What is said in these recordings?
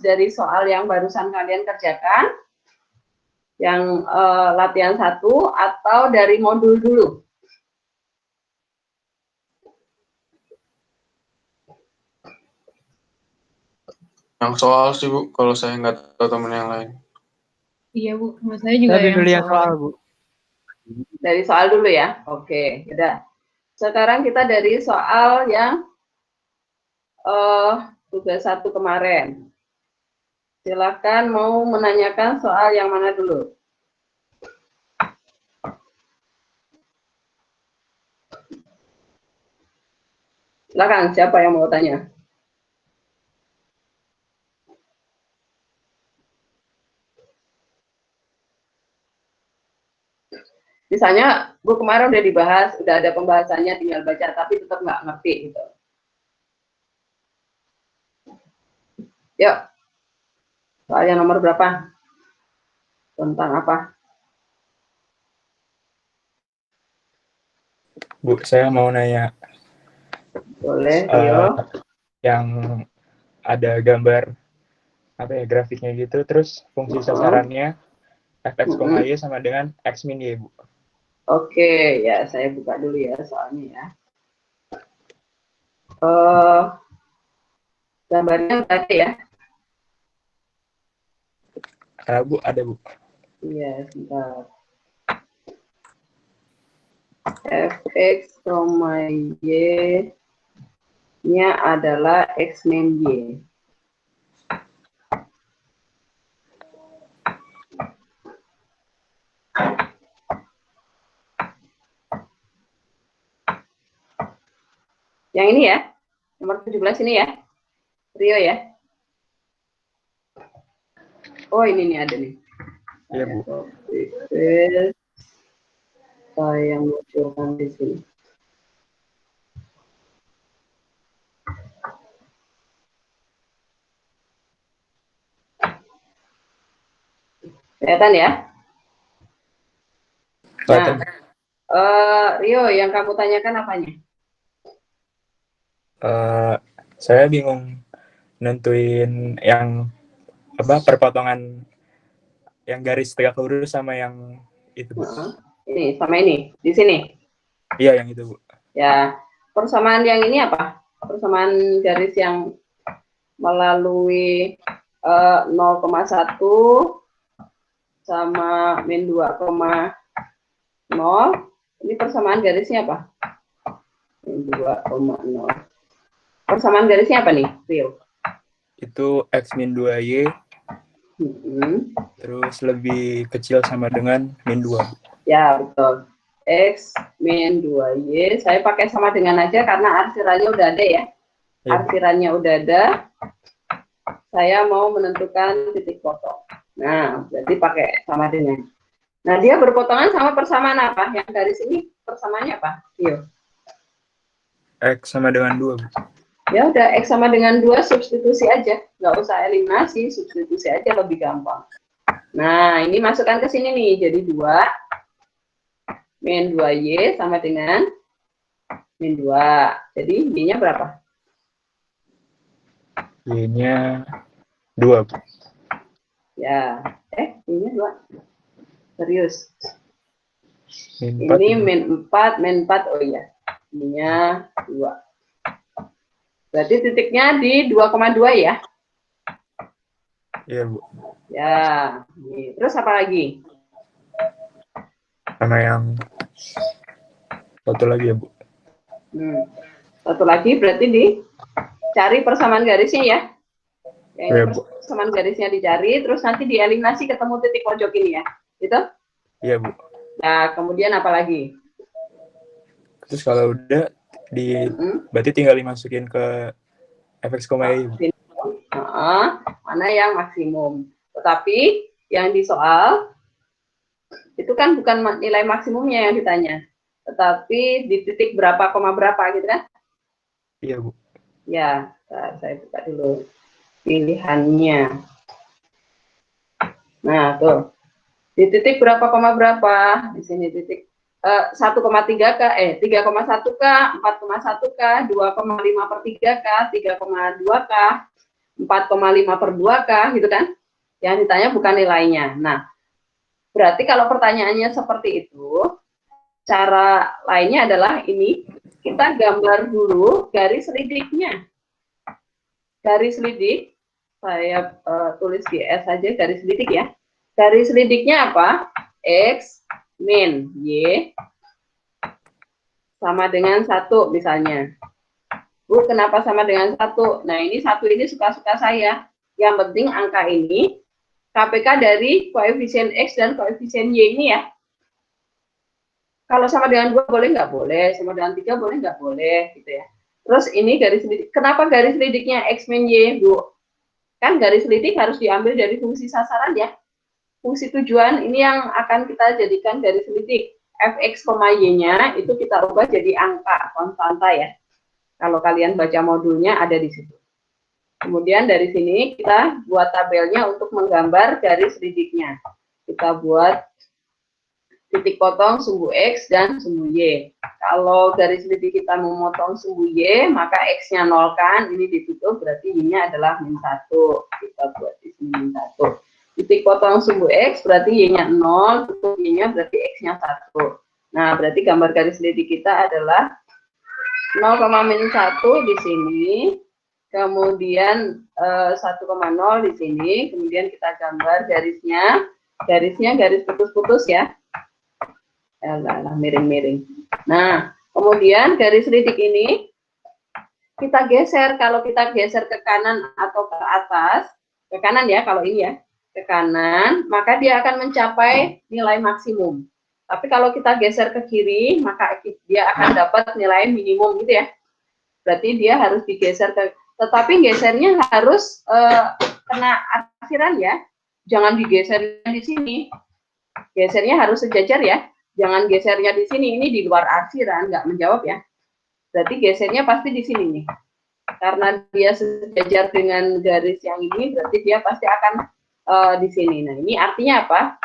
dari soal yang barusan kalian kerjakan, yang latihan 1, atau dari modul dulu? Yang soal sih, Bu, kalau saya nggak tahu teman yang lain. Iya, Bu. Saya juga yang soal, Bu. Dari soal dulu ya. Oke, udah. Sekarang kita dari soal yang tugas 1 kemarin. Silakan mau menanyakan soal yang mana dulu? Silakan, siapa yang mau tanya? Misalnya, Bu, kemarin udah dibahas, udah ada pembahasannya, tinggal baca, tapi tetap nggak ngerti gitu. Yuk, soal yang nomor berapa? Tentang apa? Bu, saya mau nanya. Boleh, Rio. Yang ada gambar apa ya, grafiknya gitu, terus fungsi sasarannya fx, y sama dengan x min y, Bu. Oke, ya saya buka dulu ya soalnya ya. Gambarnya ada ya? Bu, ada, Bu. Iya, sebentar. Fx, y nya adalah x min y. Yang ini ya, nomor 17 ini ya, Rio ya. Oh, ini nih ada nih. Iya, Bu. Saya munculkan di sini. Kelihatan ya? Nah, Rio, yang kamu tanyakan apanya? Saya bingung nentuin yang apa, perpotongan yang garis tegak lurus sama yang itu, Bu. Ini sama ini di sini. Iya, yang itu, Bu. Ya, persamaan yang ini apa? Persamaan garis yang melalui 0,1 sama min 2,0. Ini persamaan garisnya apa? Min 2,0. Persamaan garisnya apa nih, Rio? Itu x min 2y. Terus lebih kecil sama dengan min 2. Ya, betul. X min 2y. Saya pakai sama dengan aja karena arsirannya udah ada ya. Arsirannya udah ada. Saya mau menentukan titik potong. Nah, berarti pakai sama dengan. Nah, dia berpotongan sama persamaan apa? Yang dari sini persamaannya apa? Yuk. X sama dengan 2. Ya udah, X sama dengan 2 substitusi aja. Nggak usah eliminasi, substitusi aja lebih gampang. Nah, ini masukkan ke sini nih. Jadi 2 min 2y sama dengan min 2. Jadi y-nya berapa? Y-nya 2, Bu. Ya, y-nya 2. Serius. Min 4, ini min 4, oh iya. Y-nya 2. Berarti titiknya di 2,2 ya? Iya, Bu. Ya, nih. Terus apa lagi? Sama yang satu lagi ya, Bu. Satu lagi berarti dicari persamaan garisnya ya. Yang persamaan garisnya dicari, terus nanti dieliminasi ketemu titik pojok ini ya. Gitu? Iya, Bu. Nah, kemudian apa lagi? Terus kalau udah berarti tinggal dimasukin ke fx, y. Mana yang maksimum. Tetapi yang di soal itu kan bukan nilai maksimumnya yang ditanya, tetapi di titik berapa, koma berapa gitu kan? Iya, Bu. Ya, saya buka dulu pilihannya. Nah, tuh. Di titik berapa, koma berapa? Di sini titik 1,3 K, 3,1 K, 4,1 K, 2,5/3 K, 3,2 K, 4,5/2 kah, gitu kan? Yang ditanya bukan nilainya. Nah, berarti kalau pertanyaannya seperti itu, cara lainnya adalah ini, kita gambar dulu garis lidiknya. Garis lidik, saya tulis di S saja, garis lidik ya. Garis lidiknya apa? X min Y sama dengan 1 misalnya. Bu, kenapa sama dengan 1? Nah, ini 1 ini suka-suka saya. Yang penting angka ini KPK dari koefisien X dan koefisien Y ini ya. Kalau sama dengan 2 boleh nggak boleh, sama dengan 3 boleh nggak boleh, gitu ya. Terus ini garis lidik. Kenapa garis lidiknya X min Y, Bu? Kan garis lidik harus diambil dari fungsi sasaran ya. Fungsi tujuan ini yang akan kita jadikan garis lidik. Fx, Y-nya itu kita ubah jadi angka konstanta ya. Kalau kalian baca modulnya ada di situ. Kemudian dari sini kita buat tabelnya untuk menggambar garis lidiknya. Kita buat titik potong sumbu X dan sumbu Y. Kalau garis lidik kita memotong sumbu Y, maka X-nya 0 kan, ini ditutup, berarti Y-nya adalah -1. Kita buat di sini -1. Titik potong sumbu X, berarti Y-nya 0, tutup Y-nya berarti X-nya 1. Nah, berarti gambar garis lidik kita adalah 0,-1 di sini, kemudian 1,0 di sini, kemudian kita gambar garisnya garis putus-putus ya. Miring-miring. Nah, kemudian garis lidik ini kita geser. Kalau kita geser ke kanan atau ke atas, ke kanan ya, kalau ini ya, ke kanan, maka dia akan mencapai nilai maksimum. Tapi kalau kita geser ke kiri, maka dia akan dapat nilai minimum gitu ya. Berarti dia harus digeser ke, tetapi gesernya harus kena arsiran ya. Jangan digeser di sini. Gesernya harus sejajar ya. Jangan gesernya di sini, ini di luar arsiran, nggak menjawab ya. Berarti gesernya pasti di sini nih. Karena dia sejajar dengan garis yang ini, berarti dia pasti akan di sini. Nah, ini artinya apa?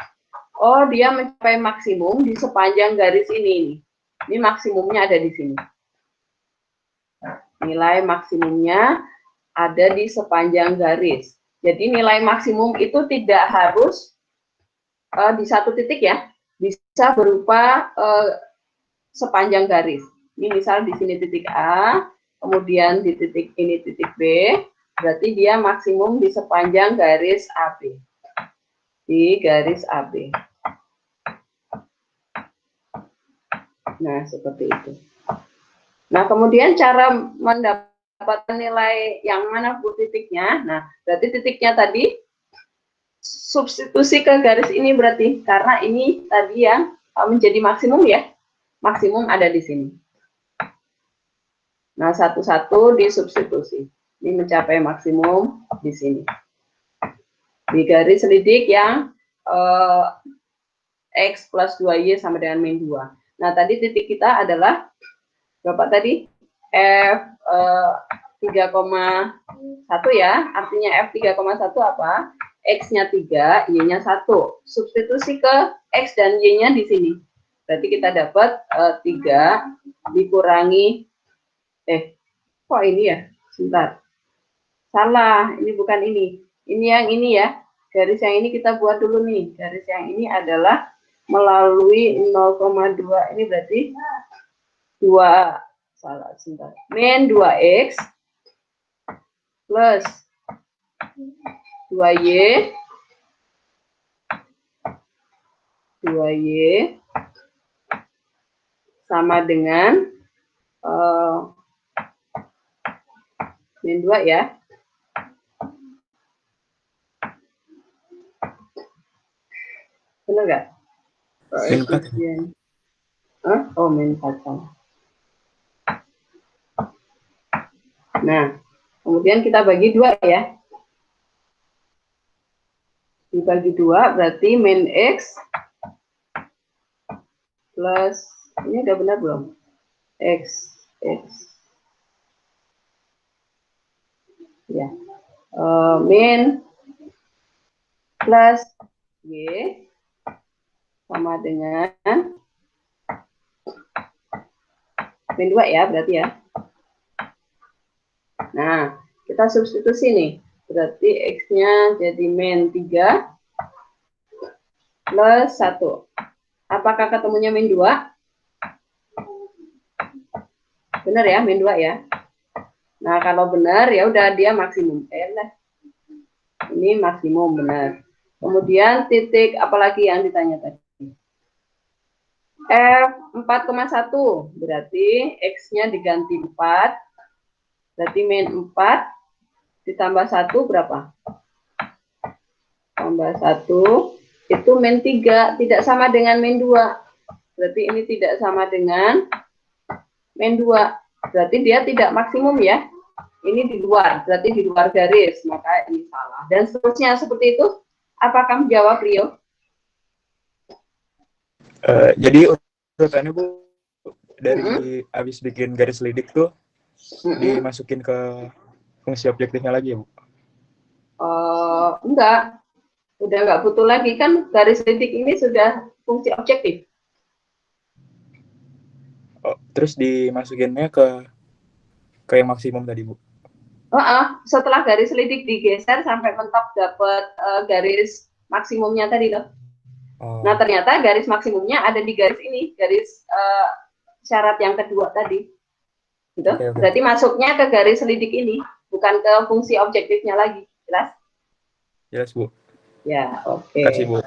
Oh, dia mencapai maksimum di sepanjang garis ini. Ini maksimumnya ada di sini. Nilai maksimumnya ada di sepanjang garis. Jadi nilai maksimum itu tidak harus di satu titik ya. Bisa berupa sepanjang garis. Ini misal di sini titik A, kemudian di titik ini titik B, berarti dia maksimum di sepanjang garis AB. Di garis AB. Nah, seperti itu. Nah, kemudian cara mendapatkan nilai yang mana Bu titiknya? Nah, berarti titiknya tadi substitusi ke garis ini berarti. Karena ini tadi yang menjadi maksimum ya. Maksimum ada di sini. Nah, satu-satu disubstitusi. Ini mencapai maksimum di sini. Di garis lidik yang X plus 2Y sama dengan min 2. Nah, tadi titik kita adalah berapa tadi? F 3,1 ya. Artinya F 3,1 apa? X-nya 3, Y-nya 1. Substitusi ke X dan Y-nya di sini. Berarti kita dapat 3 dikurangi kok ini ya? Sebentar. Salah, ini bukan ini. Ini yang ini ya. Garis yang ini kita buat dulu nih. Garis yang ini adalah melalui 0,2, ini berarti 2, salah sebentar, min 2x plus 2y sama dengan min 2 ya. Benar nggak? Oh, min 4. Nah, kemudian kita bagi 2 ya. Dibagi 2 berarti min X plus, ini udah benar belum? X. Ya. Min plus Y sama dengan min 2 ya berarti ya. Nah, kita substitusi nih. Berarti X-nya jadi min 3 plus 1. Apakah ketemunya min 2? Benar ya, min 2 ya. Nah, kalau benar ya udah dia maksimum. Ini maksimum benar. Kemudian titik apalagi yang ditanya tadi? F 4,1 berarti X-nya diganti 4. Berarti min 4 ditambah 1 berapa? Tambah 1 itu min 3, tidak sama dengan min 2. Berarti ini tidak sama dengan min 2. Berarti dia tidak maksimum ya. Ini di luar, berarti di luar garis, maka ini salah. Dan seterusnya seperti itu. Apakah menjawab, Rio? Jadi urutannya Bu, dari habis bikin garis lidik tuh dimasukin ke fungsi objektifnya lagi ya Bu? Enggak, udah nggak butuh lagi, kan garis lidik ini sudah fungsi objektif. Terus dimasukinnya ke yang maksimum tadi Bu? Setelah garis lidik digeser sampai mentok dapat garis maksimumnya tadi loh. Nah, ternyata garis maksimumnya ada di garis ini, garis syarat yang kedua tadi. Gitu. Okay. Berarti masuknya ke garis lidik ini, bukan ke fungsi objektifnya lagi. Jelas? Jelas, Bu. Ya, oke. Kasih, Bu.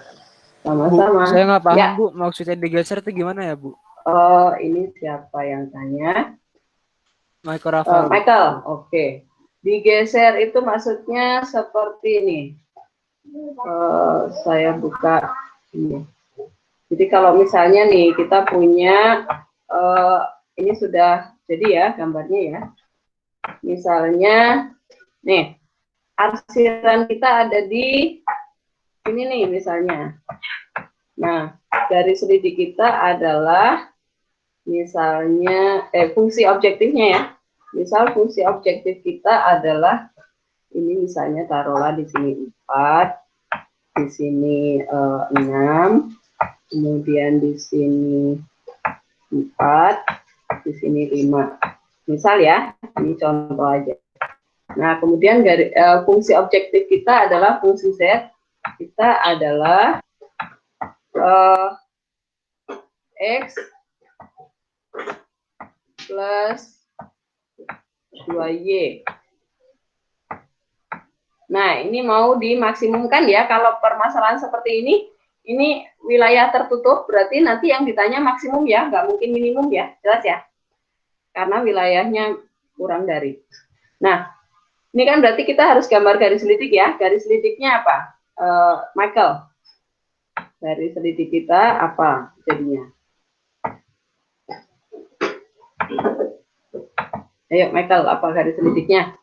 Sama-sama. Saya nggak paham, ya. Bu. Maksudnya digeser itu gimana ya, Bu? Ini siapa yang tanya? Michael Rafael. Michael, oke. Digeser itu maksudnya seperti ini. Saya buka ini. Jadi kalau misalnya nih kita punya ini sudah jadi ya gambarnya ya. Misalnya nih arsiran kita ada di ini nih misalnya. Nah, garis lidik kita adalah misalnya fungsi objektifnya ya. Misal fungsi objektif kita adalah ini misalnya taruhlah di sini 4, di sini 6, kemudian di sini 4, di sini 5. Misal ya, ini contoh aja. Nah, kemudian fungsi objektif kita adalah fungsi Z. Kita adalah X plus 2Y. Nah, ini mau dimaksimumkan ya. Kalau permasalahan seperti ini wilayah tertutup, berarti nanti yang ditanya maksimum ya, nggak mungkin minimum ya, jelas ya? Karena wilayahnya kurang dari. Nah, ini kan berarti kita harus gambar garis lidik ya. Garis lidiknya apa? Michael, garis lidik kita apa jadinya? Ayo Michael, apa garis lidiknya?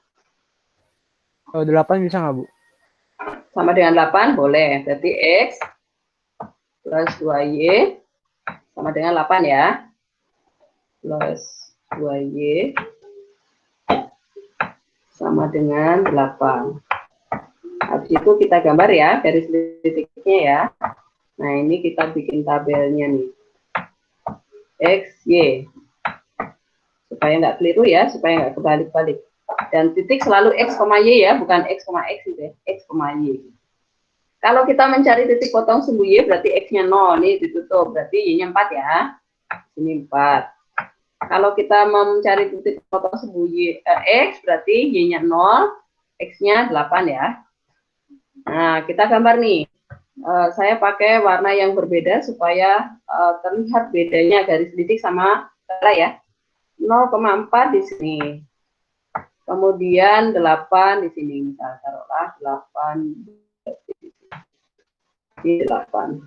8 bisa nggak, Bu? Sama dengan 8, boleh. Berarti X plus 2Y sama dengan 8 ya. Plus 2Y sama dengan 8. Habis itu kita gambar ya, garis lidiknya ya. Nah, ini kita bikin tabelnya nih. X, Y. Supaya nggak keliru ya, supaya nggak kebalik-balik. Dan titik selalu X, Y ya, bukan X, X gitu ya, X, Y. Kalau kita mencari titik potong sumbu Y, berarti X-nya 0, nih ditutup, berarti Y-nya 4 ya. Ini 4. Kalau kita mencari titik potong sumbu Y, X, berarti Y-nya 0, X-nya 8 ya. Nah, kita gambar nih. Saya pakai warna yang berbeda supaya terlihat bedanya garis lidik sama ya. 0,4 di sini. Kemudian 8 di sini, misal taruhlah 8 di 8.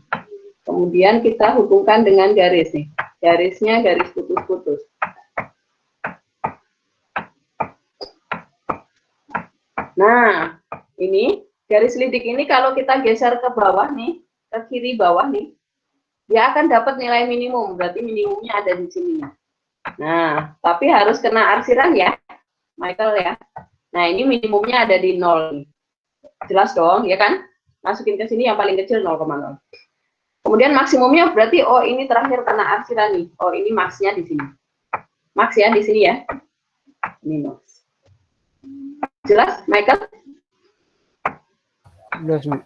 Kemudian kita hubungkan dengan garis nih. Garisnya garis putus-putus. Nah, ini garis lidik ini kalau kita geser ke bawah nih, ke kiri bawah nih, dia akan dapat nilai minimum. Berarti minimumnya ada di sini. Nah, tapi harus kena arsiran ya. Michael ya. Nah, ini minimumnya ada di 0. Jelas dong, ya kan? Masukin ke sini yang paling kecil 0,0. Kemudian maksimumnya berarti, oh ini terakhir kena arsiran nih. Oh, ini max-nya di sini. Max ya, di sini ya. Ini max. Jelas, Michael? 11, Bu.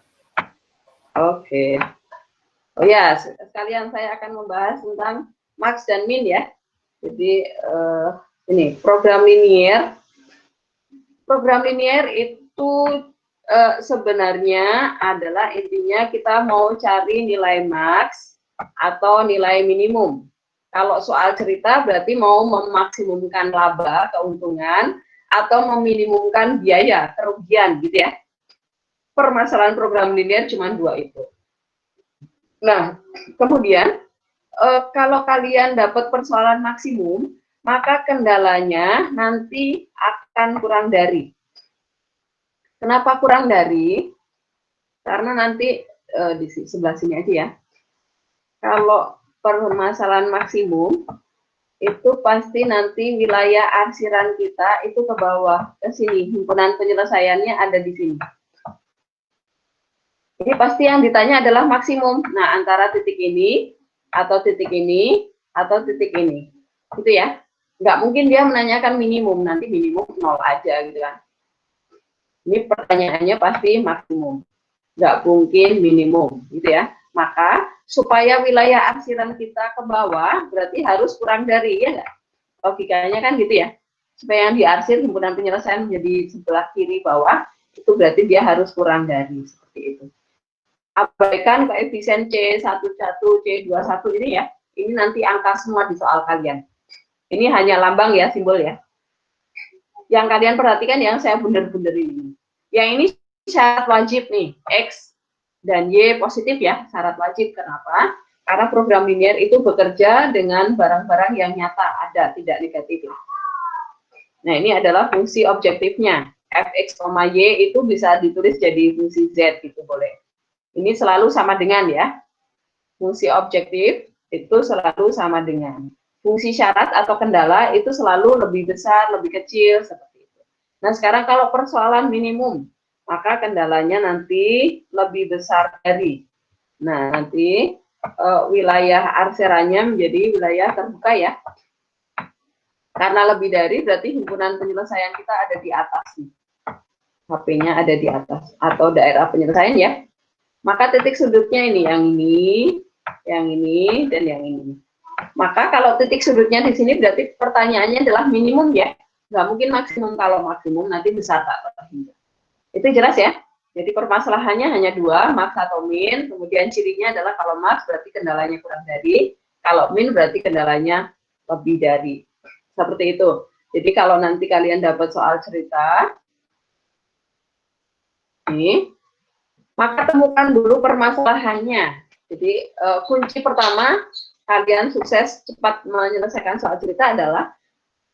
Oke. Oh ya, sekalian saya akan membahas tentang max dan min ya. Jadi ini program linear. Program linear itu sebenarnya adalah intinya kita mau cari nilai max atau nilai minimum. Kalau soal cerita berarti mau memaksimumkan laba, keuntungan, atau meminimumkan biaya, kerugian gitu ya. Permasalahan program linear cuma dua itu. Nah, kemudian kalau kalian dapat persoalan maksimum, maka kendalanya nanti akan kurang dari. Kenapa kurang dari? Karena nanti di sebelah sini aja ya. Kalau permasalahan maksimum, itu pasti nanti wilayah arsiran kita itu ke bawah, ke sini. Himpunan penyelesaiannya ada di sini. Ini pasti yang ditanya adalah maksimum. Nah, antara titik ini, atau titik ini, atau titik ini. Gitu ya. Nggak mungkin dia menanyakan minimum, nanti minimum 0 aja gitu kan. Ini pertanyaannya pasti maksimum. Nggak mungkin minimum, gitu ya. Maka, supaya wilayah arsiran kita ke bawah, berarti harus kurang dari, ya nggak? Logikanya kan gitu ya. Supaya yang diarsir, himpunan penyelesaian menjadi sebelah kiri bawah, itu berarti dia harus kurang dari, seperti itu. Abaikan koefisien C11, C21 ini ya. Ini nanti angka semua di soal kalian. Ini hanya lambang ya, simbol ya. Yang kalian perhatikan yang saya bundar-bundar ini. Yang ini syarat wajib nih, X dan Y positif ya, syarat wajib. Kenapa? Karena program linear itu bekerja dengan barang-barang yang nyata, ada, tidak negatif. Nah, ini adalah fungsi objektifnya. Fx, Y itu bisa ditulis jadi fungsi Z, gitu boleh. Ini selalu sama dengan ya. Fungsi objektif itu selalu sama dengan. Fungsi syarat atau kendala itu selalu lebih besar, lebih kecil, seperti itu. Nah, sekarang kalau persoalan minimum, maka kendalanya nanti lebih besar dari. Nah, nanti wilayah arsirannya menjadi wilayah terbuka ya. Karena lebih dari berarti himpunan penyelesaian kita ada di atas nih. HP-nya ada di atas atau daerah penyelesaian ya. Maka titik sudutnya ini, yang ini, dan yang ini. Maka kalau titik sudutnya di sini berarti pertanyaannya adalah minimum ya. Nggak mungkin maksimum. Kalau maksimum nanti besar tak terhingga. Itu jelas ya. Jadi permasalahannya hanya dua, max atau min. Kemudian cirinya adalah kalau max berarti kendalanya kurang dari, kalau min berarti kendalanya lebih dari. Seperti itu. Jadi kalau nanti kalian dapat soal cerita, ini, maka temukan dulu permasalahannya. Jadi kunci pertama kalian sukses cepat menyelesaikan soal cerita adalah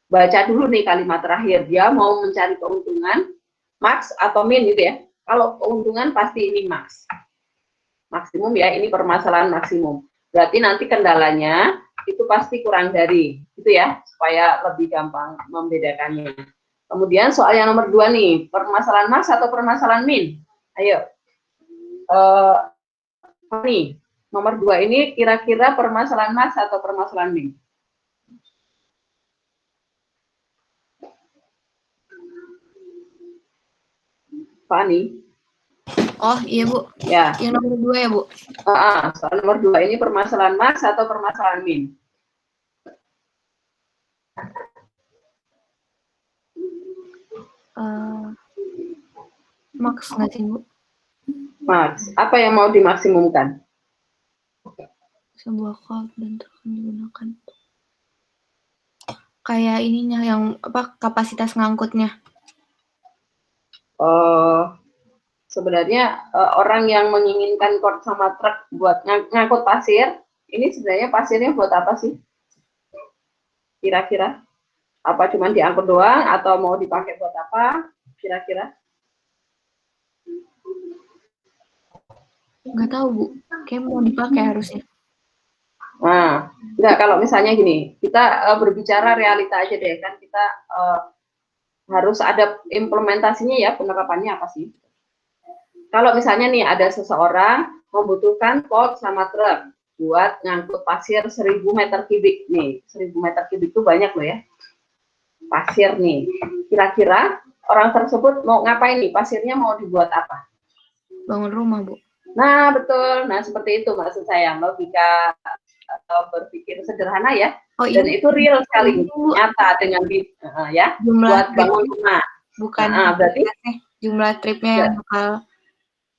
baca dulu nih kalimat terakhir. Dia mau mencari keuntungan max atau min gitu ya. Kalau keuntungan pasti ini max. Maksimum ya, ini permasalahan maksimum. Berarti nanti kendalanya itu pasti kurang dari, gitu ya, supaya lebih gampang membedakannya. Kemudian soal yang nomor 2 nih, permasalahan max atau permasalahan min? Ayo. Nih, nomor 2 ini kira-kira permasalahan max atau permasalahan min? Fani? Oh iya Bu. Ya. Yang nomor 2 ya Bu? Soal nomor 2 ini permasalahan max atau permasalahan min? Max nggak sih Bu? Max. Apa yang mau dimaksimumkan? Sebuah code dan akan digunakan. Kayak ininya yang apa, kapasitas ngangkutnya. Sebenarnya orang yang menginginkan kord sama truk buat ngangkut pasir, ini sebenarnya pasirnya buat apa sih? Kira-kira? Apa cuma diangkut doang atau mau dipakai buat apa? Kira-kira? Nggak tahu Bu, kayak mau dipakai harusnya. Nah, enggak, kalau misalnya gini, kita berbicara realita aja deh, kan kita harus ada implementasinya ya, penerapannya apa sih? Kalau misalnya nih ada seseorang membutuhkan pot sama truk buat ngangkut pasir 1000 meter kubik nih, 1000 meter kubik itu banyak loh ya, pasir nih. Kira-kira orang tersebut mau ngapain nih? Pasirnya mau dibuat apa? bangun rumah, Bu. Nah, betul. Nah, seperti itu maksud saya, logika berpikir sederhana ya. Oh, Dan ini itu real sekali, Bu, nyata dengan ya, jumlah buat trip bangun rumah. bukan Berarti jumlah tripnya yang bakal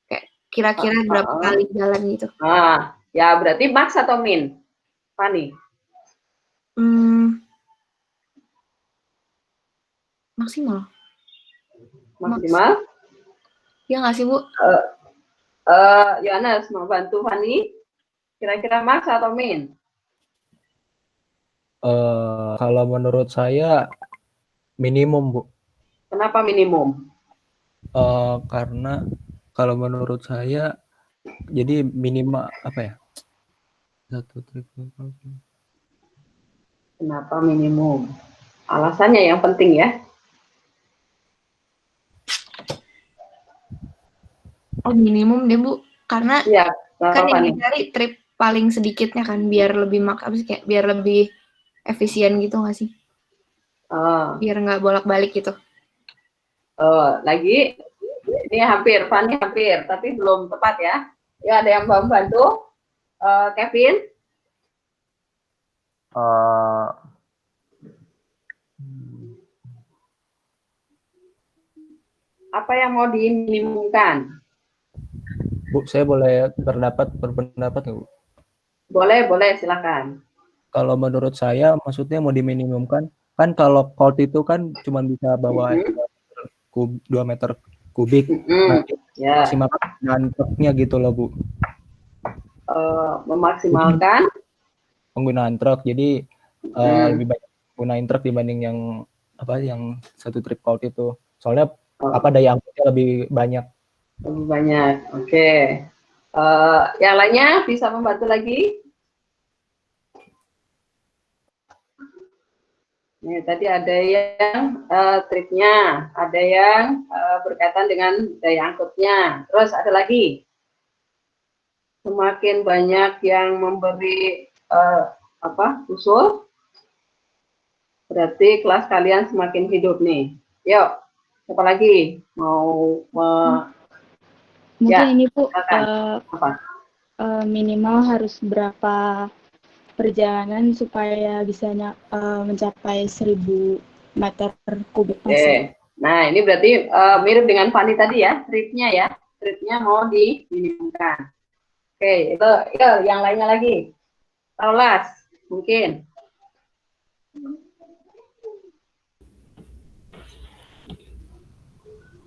kayak kira-kira berapa kali jalan gitu. Ya berarti max atau min, Fani? Maksimal. Maksimal? Ya nggak sih, Bu? Yohanes mau bantu Fani? Kira-kira max atau min? Kalau menurut saya minimum, Bu. Kenapa minimum? Karena kalau menurut saya jadi minimal apa ya? Satu trip. Kenapa minimum? Alasannya yang penting ya. Oh, minimum deh, Bu. Karena ya, kan yang dicari trip paling sedikitnya kan, biar lebih kayak biar lebih efisien gitu nggak sih? Biar nggak bolak-balik gitu. Lagi ini hampir, Fanny hampir, tapi belum tepat ya. Ya, ada yang mau bantu? Kevin? Apa yang mau diminimumkan? Bu, saya boleh berpendapat nggak, Bu? Boleh, silakan. Kalau menurut saya, maksudnya mau diminimumkan, kan kalau cold itu kan cuma bisa bawa 2 meter kubik. Maksimal penggunaan gitu loh, Bu. Memaksimalkan penggunaan truk, jadi lebih banyak gunain truk dibanding yang satu trip cold itu. Soalnya daya angkutnya lebih banyak. Oke. Yang lainnya bisa membantu lagi? Nih, tadi ada yang tripnya, ada yang berkaitan dengan daya angkutnya. Terus ada lagi, semakin banyak yang memberi usul, berarti kelas kalian semakin hidup nih. Yuk, siapa lagi mau? Mungkin ini Bu, minimal harus berapa perjalanan supaya bisa mencapai 1000 meter kubik pasir. Nah, ini berarti mirip dengan Fani tadi ya, tripnya ya. Tripnya mau diminimumkan. Oke, itu yang lainnya lagi. Taulas, mungkin.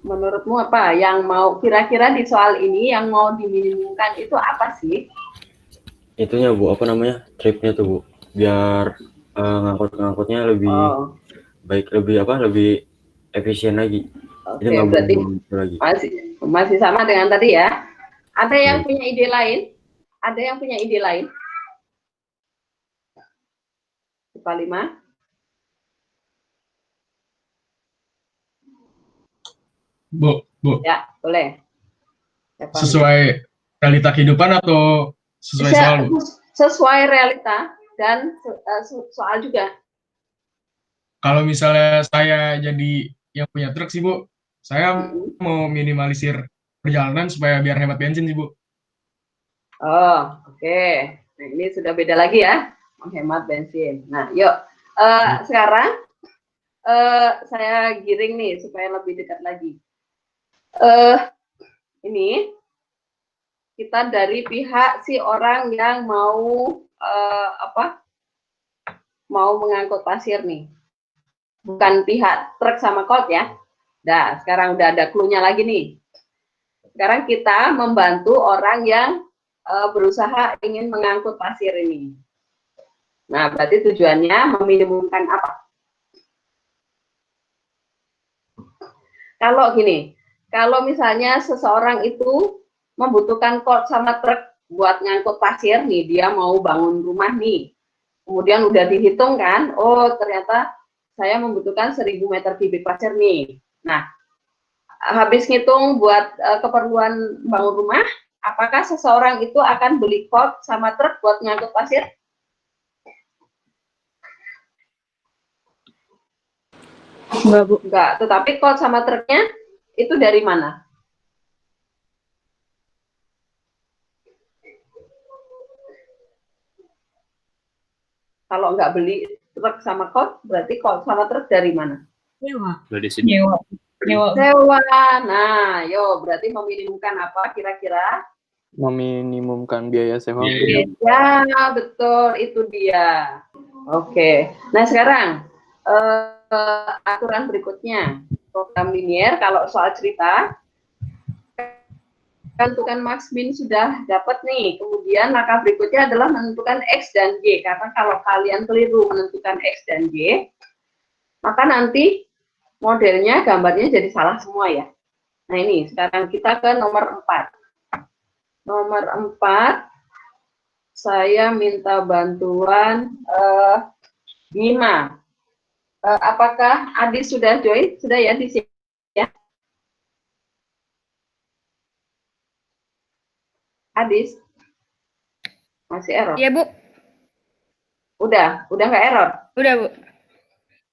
Menurutmu apa yang mau kira-kira di soal ini yang mau diminimumkan itu apa sih? Itunya Bu, tripnya tuh Bu, biar ngangkutnya lebih baik, lebih efisien lagi. Oke, berarti lagi. masih sama dengan tadi ya. Ada yang punya ide lain? Ada yang punya ide lain? Pak 5. Bu. Ya, boleh. Sesuai realita kehidupan atau sesuai soal, Bu? Sesuai realita dan soal juga. Kalau misalnya saya jadi yang punya truk sih, Bu, saya mau minimalisir perjalanan supaya biar hemat bensin sih, Bu. Oke. Nah, ini sudah beda lagi ya, menghemat bensin. Nah, yuk. Sekarang saya giring nih supaya lebih dekat lagi. Ini kita dari pihak si orang yang mau mau mengangkut pasir nih, bukan pihak truk sama colt ya. Nah, sekarang udah ada clue-nya lagi nih. Sekarang kita membantu orang yang berusaha ingin mengangkut pasir ini. Nah, berarti tujuannya meminimumkan apa? Kalau gini, kalau misalnya seseorang itu membutuhkan colt sama truk buat ngangkut pasir nih, dia mau bangun rumah nih. Kemudian udah dihitung kan, oh ternyata saya membutuhkan 1000 meter kubik pasir nih. Nah, habis ngitung buat keperluan bangun rumah, apakah seseorang itu akan beli colt sama truk buat ngangkut pasir? Enggak, Bu. Enggak, tetapi colt sama truknya itu dari mana? Kalau nggak beli truk sama kos, berarti kos sama truk dari mana? Nyewa. Udah di sini. Nyewa. Nyewa. Sewa. Nah, yo berarti meminimumkan apa kira-kira? Meminimumkan biaya sewa. Ya, betul, itu dia. Oke. Nah, sekarang aturan berikutnya. Program linier, kalau soal cerita, tentukan max min sudah dapat nih. Kemudian langkah berikutnya adalah menentukan X dan Y. Karena kalau kalian keliru menentukan X dan Y, maka nanti modelnya, gambarnya jadi salah semua ya. Nah ini, sekarang kita ke nomor 4. Nomor 4, saya minta bantuan Bima. Apakah Adi sudah join? Sudah ya di sini ya? Adis? Masih error? Iya, Bu. Udah nggak error? Udah, Bu.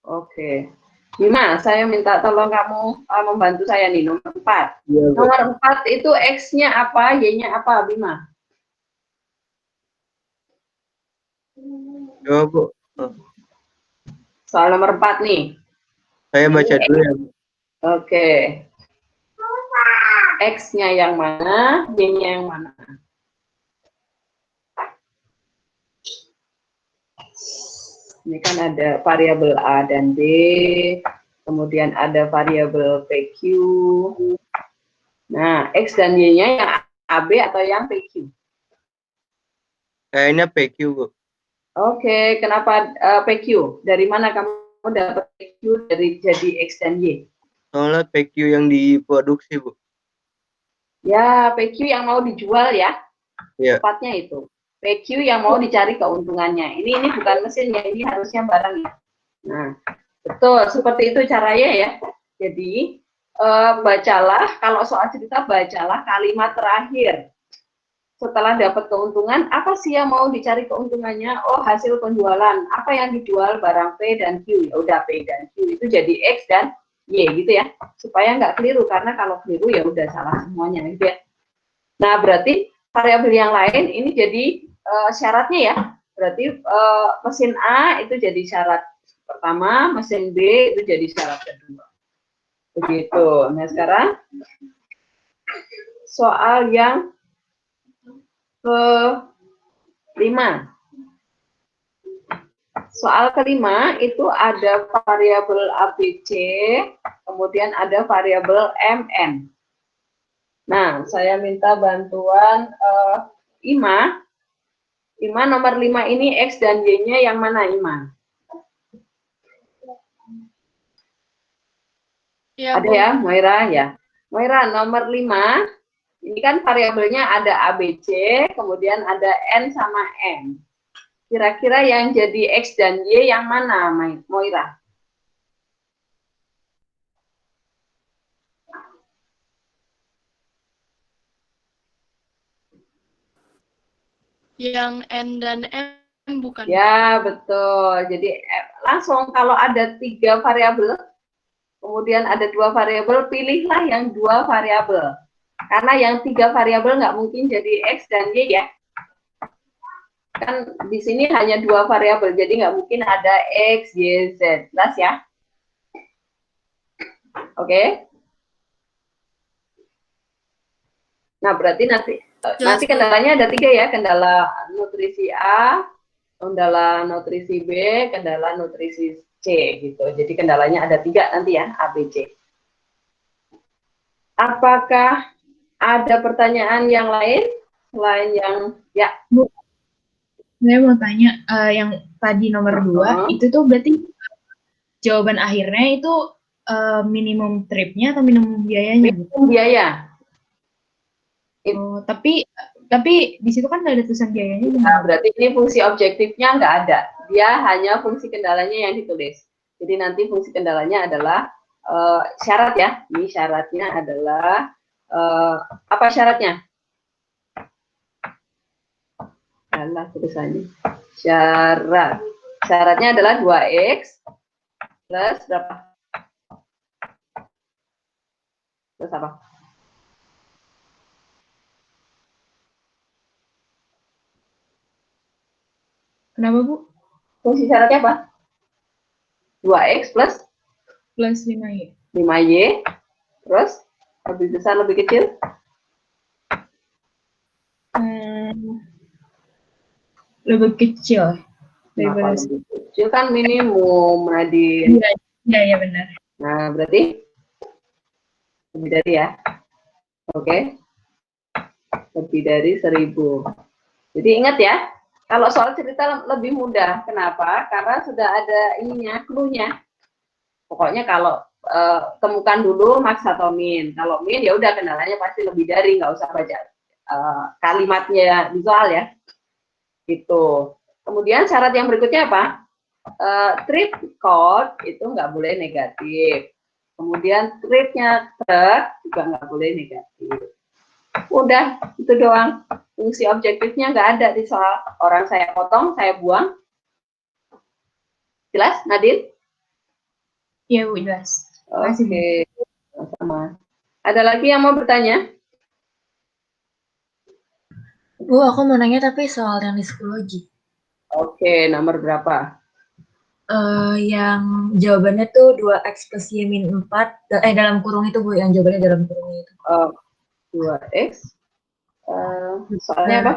Oke. Bima, saya minta tolong kamu membantu saya nih, nomor 4. Ya, nomor 4 itu X-nya apa, Y-nya apa, Bima? Ya, Bu. Soal nomor 4 nih. Saya baca dulu ya, Bu. Oke. X-nya yang mana, Y-nya yang mana? Ini kan ada variabel A dan B, kemudian ada variabel PQ. Nah, X dan Y-nya yang AB atau yang PQ? Kayaknya PQ, Bu. Oke, kenapa PQ? Dari mana kamu dapat PQ dari jadi X dan Y? Soalnya PQ yang diproduksi, Bu. Ya, PQ yang mau dijual ya. Ya. Tepatnya itu. PQ yang mau dicari keuntungannya. Ini bukan mesin ya, ini harusnya barang ya. Nah, betul, seperti itu caranya ya. Jadi, bacalah, kalau soal cerita, bacalah kalimat terakhir. Setelah dapat keuntungan, apa sih yang mau dicari keuntungannya? Oh, hasil penjualan. Apa yang dijual? Barang P dan Q. Ya udah, P dan Q itu jadi X dan Y gitu ya. Supaya nggak keliru, karena kalau keliru ya udah salah semuanya gitu ya. Nah, berarti variabel yang lain ini jadi syaratnya ya. Berarti mesin A itu jadi syarat pertama, mesin B itu jadi syarat kedua. Begitu. Nah, sekarang soal yang kelima. Soal kelima itu ada variabel ABC, kemudian ada variabel MN. Nah, saya minta bantuan Ima. Ima, nomor 5 ini X dan Y-nya yang mana, Ima? Ya, ada Bu. Ya, Moira ya. Moira, nomor 5, ini kan variabelnya ada ABC, kemudian ada N sama M. Kira-kira yang jadi X dan Y yang mana, Moira? Yang N dan M bukan? Ya, betul. Jadi langsung kalau ada 3 variabel, kemudian ada 2 variabel, pilihlah yang 2 variabel. Karena yang 3 variabel nggak mungkin jadi X dan Y ya. Kan di sini hanya 2 variabel, jadi nggak mungkin ada X, Y, Z. Jelas ya? Oke? Nah, berarti nanti kendalanya ada 3 ya. Kendala nutrisi A, kendala nutrisi B, kendala nutrisi C gitu. Jadi kendalanya ada 3 nanti ya, A, B, C. Apakah ada pertanyaan yang lain selain yang ya? Bu, saya mau tanya yang tadi nomor 2 itu tuh berarti jawaban akhirnya itu minimum tripnya atau minimum biayanya? Minimum biaya. Oh, tapi di situ kan nggak ada tulisan biayanya. Nah, berarti ini fungsi objektifnya nggak ada. Dia hanya fungsi kendalanya yang ditulis. Jadi nanti fungsi kendalanya adalah syarat ya. Ini syaratnya adalah apa syaratnya? Salah tulisannya. Syaratnya adalah 2X plus berapa? Plus apa? Kenapa, Bu? Fungsi syaratnya apa? 2x plus 5y. 5y, terus lebih besar, lebih kecil? Lebih kecil. Kenapa lebih kecil? Kan minimum, Nadine. Iya, benar. Nah, berarti lebih dari ya. Oke. Lebih dari 1000. Jadi ingat ya, kalau soal cerita lebih mudah. Kenapa? Karena sudah ada ininya, clue-nya. Pokoknya kalau temukan dulu max atau min. Kalau min ya udah kenalannya pasti lebih dari, nggak usah baca kalimatnya visual ya. Gitu. Kemudian syarat yang berikutnya apa? Trip code itu nggak boleh negatif. Kemudian tripnya truk juga nggak boleh negatif. Udah, itu doang. Fungsi objektifnya nggak ada di soal. Orang saya potong, saya buang. Jelas, Nadine? Iya, Bu, jelas. Oke, sama. Ada lagi yang mau bertanya? Bu, aku mau nanya tapi soal yang di psikologi. Oke, nomor berapa? Yang jawabannya tuh 2x plus y min 4, dalam kurung itu Bu, yang jawabannya dalam kurung itu. 2x. Soalnya apa?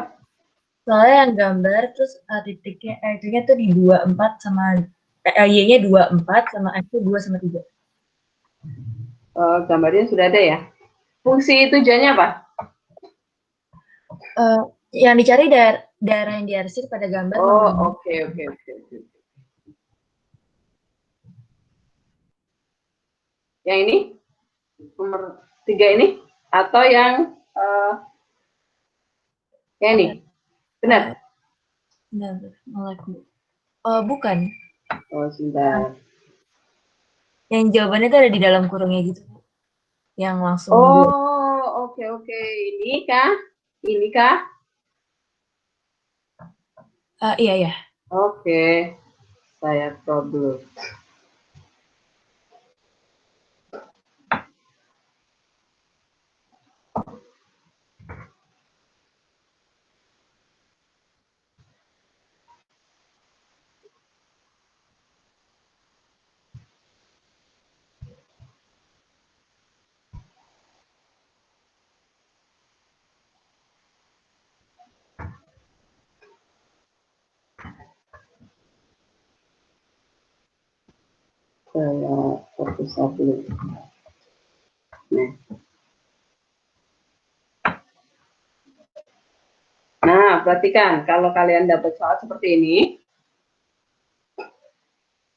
Soalnya yang gambar, terus titiknya, itunya tuh di 24 sama, y-nya 24 sama x itu 2 sama 3. Gambarnya sudah ada ya? Fungsi tujuannya apa? Yang dicari daerah yang diarsir pada gambar. Oh, oke. Yang ini? Nomor 3 ini? Atau yang ini? Benar? Benar, bukan. Oh, sebentar. Yang jawabannya tuh ada di dalam kurungnya gitu, Bu. Yang langsung. Oh, oke. Ini kah? Iya. Oke. Saya problem. Saya fokus dulu. Nah, perhatikan kalau kalian dapat soal seperti ini,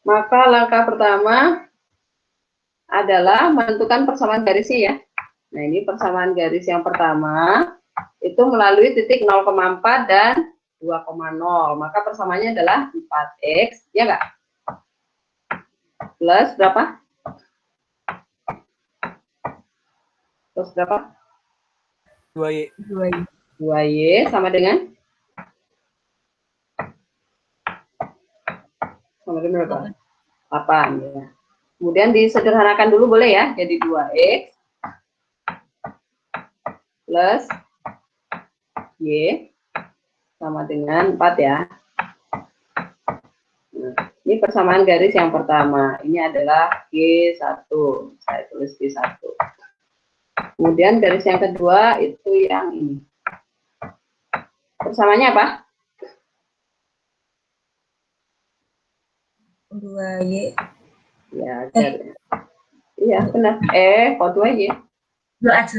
maka langkah pertama adalah menentukan persamaan garisnya ya. Nah, ini persamaan garis yang pertama itu melalui titik 0,4 dan 2,0. Maka persamaannya adalah 4x, ya enggak? Plus berapa? Plus berapa? 2y. 2y sama dengan? Sama dengan berapa? 8 ya. Kemudian disederhanakan dulu boleh ya. Jadi 2x plus y sama dengan 4 ya. Nah, ini persamaan garis yang pertama. Ini adalah G1. Saya tulis G1. Kemudian garis yang kedua itu yang ini. Persamaannya apa? 2y. Ya, iya benar. Kok 2y? 2x.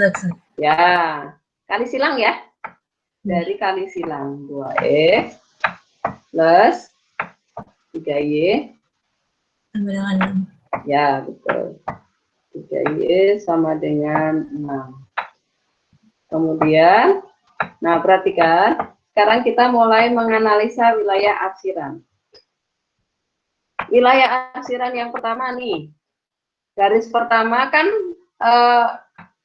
Ya, kali silang ya. Dari kali silang 2x plus 3y. Sama dengan 6. Ya, betul. 3y sama dengan 6. Kemudian, nah perhatikan, sekarang kita mulai menganalisa wilayah arsiran. Wilayah arsiran yang pertama nih, garis pertama kan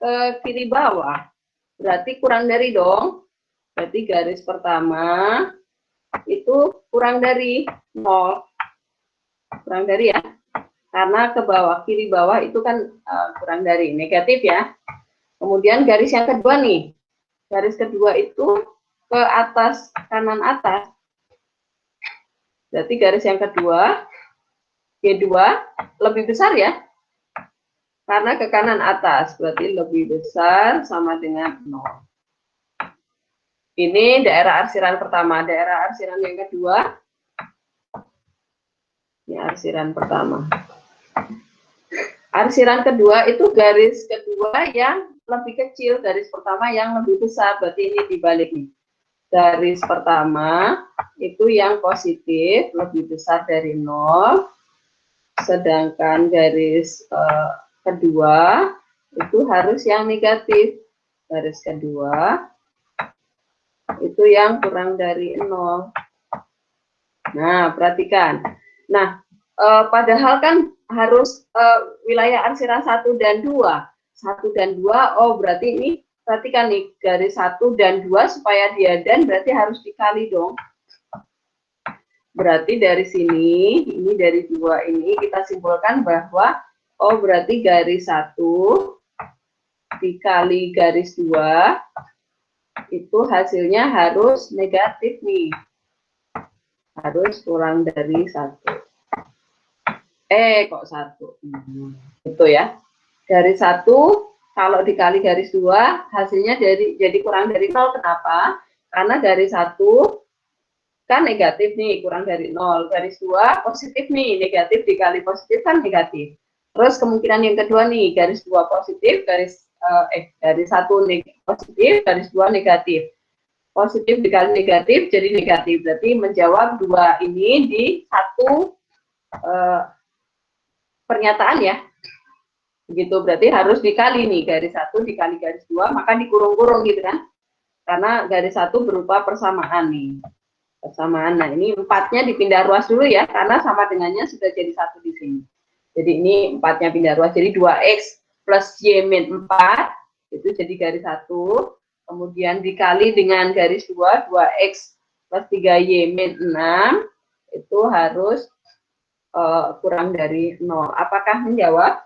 ke kiri bawah, berarti kurang dari dong. Berarti garis pertama itu kurang dari 0. Kurang dari ya. Karena ke bawah, kiri bawah itu kan kurang dari, negatif ya. Kemudian garis yang kedua nih. Garis kedua itu ke atas, kanan atas. Berarti garis yang kedua, G2 lebih besar ya. Karena ke kanan atas, berarti lebih besar sama dengan 0. Ini daerah arsiran pertama. Daerah arsiran yang kedua, ini arsiran pertama. Arsiran kedua itu garis kedua yang lebih kecil, garis pertama yang lebih besar, berarti ini dibalik nih. Garis pertama itu yang positif, lebih besar dari 0, sedangkan garis kedua itu harus yang negatif. Garis kedua itu yang kurang dari 0. Nah, perhatikan. Nah, padahal kan harus wilayah arsiran 1 dan 2. 1 dan 2, oh berarti ini, perhatikan nih, garis 1 dan 2 supaya dia dan berarti harus dikali dong. Berarti dari sini, ini dari 2 ini, kita simpulkan bahwa, oh berarti garis 1 dikali garis 2, itu hasilnya harus negatif nih. Harus kurang dari 1. Kok 1? Itu ya. Garis 1 kalau dikali garis 2 hasilnya jadi kurang dari 0. Kenapa? Karena garis 1 kan negatif nih, kurang dari 0. Garis 2 positif nih, negatif dikali positif kan negatif. Terus kemungkinan yang kedua nih, garis 2 positif, garis 1 positif, garis 2 negatif. Positif dikali negatif jadi negatif. Berarti menjawab 2 ini di satu pernyataan ya. Begitu, berarti harus dikali nih, garis 1 dikali garis 2, maka dikurung-kurung gitu kan. Karena garis 1 berupa persamaan nih. Persamaan, nah ini 4-nya dipindah ruas dulu ya, karena sama dengannya sudah jadi 1 di sini. Jadi ini 4-nya pindah ruas, jadi 2x plus y min 4, itu jadi garis 1. Kemudian dikali dengan garis 2, 2x plus 3y min 6, itu harus kurang dari 0. Apakah menjawab?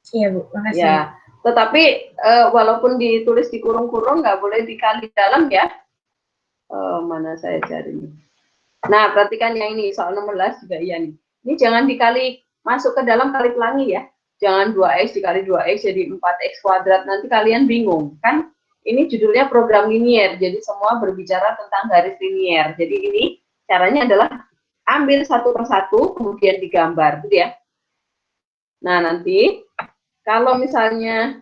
Iya Bu, makasih. Ya, tetapi walaupun ditulis di kurung-kurung nggak boleh dikali dalam ya. Mana saya cari nih. Nah, perhatikan yang ini, soal 16 juga iya nih. Ini jangan dikali masuk ke dalam kali pelangi ya. Jangan 2x dikali 2x jadi 4x kuadrat, nanti kalian bingung. Kan ini judulnya program linier, jadi semua berbicara tentang garis linier. Jadi ini caranya adalah ambil satu persatu, kemudian digambar, gitu ya. Nah, nanti kalau misalnya,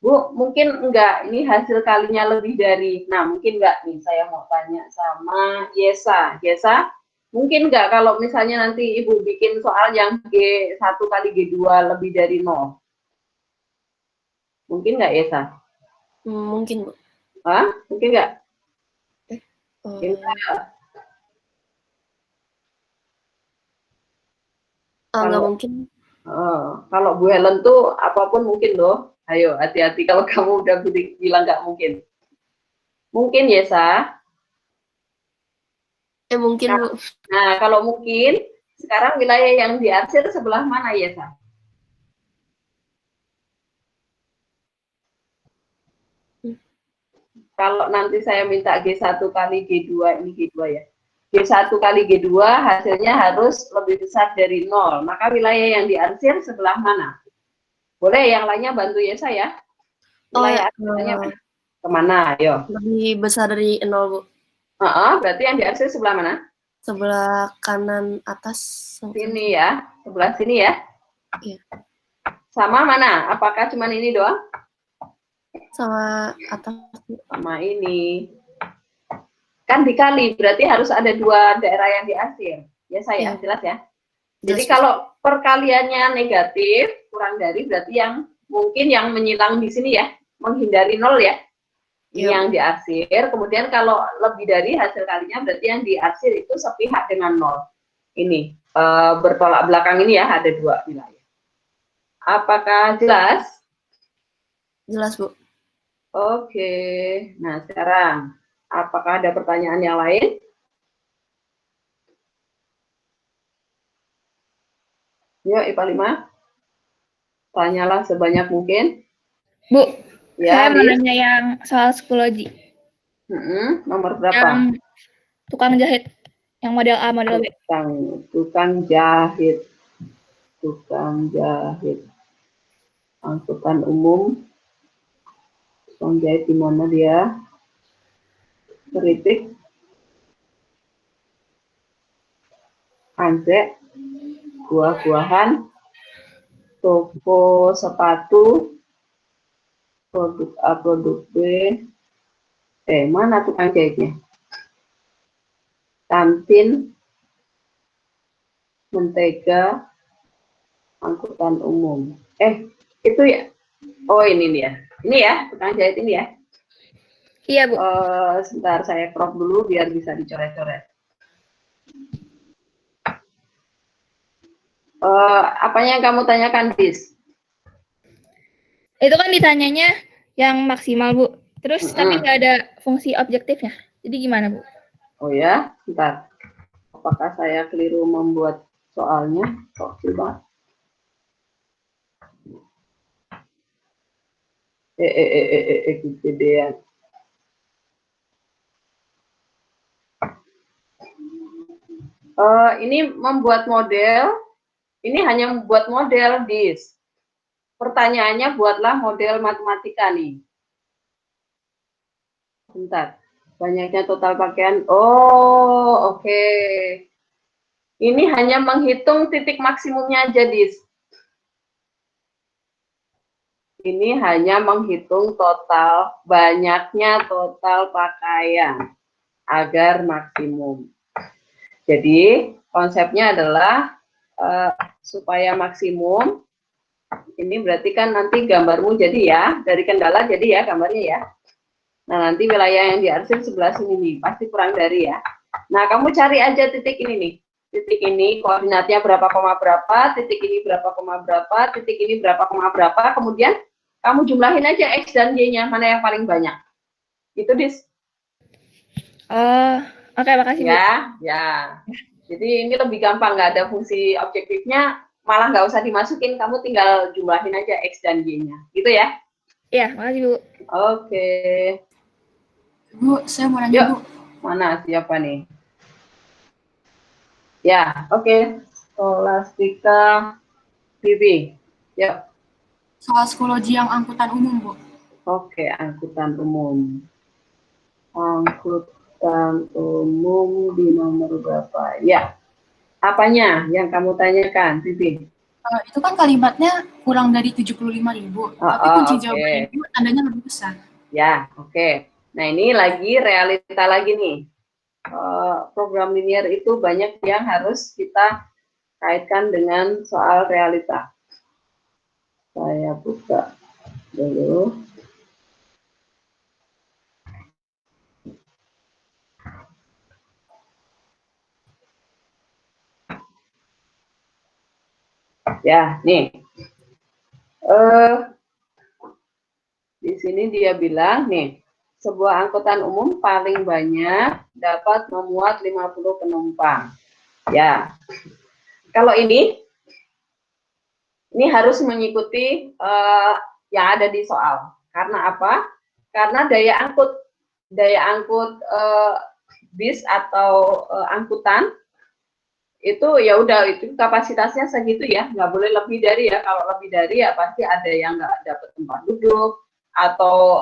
Bu, mungkin enggak, ini hasil kalinya lebih dari, nah mungkin enggak nih, saya mau tanya sama Yesa. Yesa, mungkin enggak kalau misalnya nanti Ibu bikin soal yang G1 kali G2 lebih dari 0? Mungkin enggak Yesa? Mungkin, Bu. Hah? Mungkin enggak? Mungkin enggak? Enggak mungkin. Kalau Bu Helen tuh apapun mungkin loh. Ayo hati-hati kalau kamu udah bilang nggak mungkin. Mungkin ya, Sa? Mungkin, Bu. Nah, kalau mungkin, sekarang wilayah yang diarsir sebelah mana ya, Sa? Kalau nanti saya minta G1 kali G2, ini G2 ya. G1 kali G2 hasilnya harus lebih besar dari 0. Maka wilayah yang diarsir sebelah mana? Boleh yang lainnya bantu ya saya. Wilayah arsirannya kemana? Ayo. Lebih besar dari 0, Bu. Berarti yang diarsir sebelah mana? Sebelah kanan atas. Sini ya. Sebelah sini ya. Iya. Sama mana? Apakah cuma ini doang? Sama atas. Sama ini. Kan dikali, berarti harus ada 2 daerah yang diarsir. Ya saya, jelas ya? Jadi kalau perkaliannya negatif, kurang dari, berarti yang mungkin yang menyilang di sini ya, menghindari 0 ya. Ini yang diarsir, kemudian kalau lebih dari hasil kalinya, berarti yang diarsir itu sepihak dengan 0. Ini, bertolak belakang ini ya, ada 2 wilayah. Apakah jelas? Jelas, Bu. Oke, nah sekarang, apakah ada pertanyaan yang lain? Yuk, IPA 5. Tanyalah sebanyak mungkin. Bu, ya, saya mau nanya yang soal psikologi. Nomor berapa? Yang tukang jahit. Yang model A, model B. Tukang jahit. Tukang jahit. Angkutan umum. Tukang jahit di mana dia? Kritik. Anjek. Buah-buahan. Toko sepatu. Produk A, produk B. Mana tukang jahitnya? Kantin, mentega, angkutan umum. Itu ya? Oh, ini nih ya. Ini ya, tukang jahit ini ya? Iya, Bu. Sebentar, saya crop dulu biar bisa dicoret-coret. Apanya yang kamu tanyakan, Dis? Itu kan ditanyanya yang maksimal, Bu. Terus tapi nggak ada fungsi objektifnya. Jadi gimana, Bu? Oh ya, bentar. Apakah saya keliru membuat soalnya? Kok coba? Kegedean. Ini membuat model. Ini hanya membuat model, Dis. Pertanyaannya buatlah model matematika nih. Bentar. Banyaknya total pakaian. Oh, oke. Ini hanya menghitung titik maksimumnya aja, Dis. Ini hanya menghitung total, banyaknya total pakaian agar maksimum. Jadi, konsepnya adalah supaya maksimum, ini berarti kan nanti gambarmu jadi ya, dari kendala jadi ya gambarnya ya. Nah, nanti wilayah yang diarsir sebelah sini nih, pasti kurang dari ya. Nah, kamu cari aja titik ini nih. Titik ini koordinatnya berapa koma berapa, titik ini berapa koma berapa, titik ini berapa koma berapa, kemudian kamu jumlahin aja X dan Y-nya, mana yang paling banyak. Itu, Dis. Oke, makasih, Bu. Ya. Jadi ini lebih gampang, nggak ada fungsi objektifnya, malah nggak usah dimasukin, kamu tinggal jumlahin aja X dan Y-nya. Gitu ya? Iya, makasih, Bu. Oke. Bu, saya mau nanya, Bu. Mana siapa nih? Ya, oke. Scholastika Bibi. Yuk. Soal psikologi yang angkutan umum, Bu. Oke, angkutan umum. Angkutan umum di nomor berapa? Ya. Apanya yang kamu tanyakan, Bibi? Itu kan kalimatnya kurang dari 75.000, tapi kunci jawabannya itu tandanya lebih besar. Ya, oke. Nah, ini lagi realita lagi nih. Program linear itu banyak yang harus kita kaitkan dengan soal realita. Saya buka dulu. Ya, nih. Di sini dia bilang nih, sebuah angkutan umum paling banyak dapat memuat 50 penumpang. Ya. Kalau ini harus mengikuti yang ada di soal. Karena apa? Karena daya angkut bis atau angkutan itu ya udah, itu kapasitasnya segitu ya, nggak boleh lebih dari ya. Kalau lebih dari ya pasti ada yang nggak dapat tempat duduk atau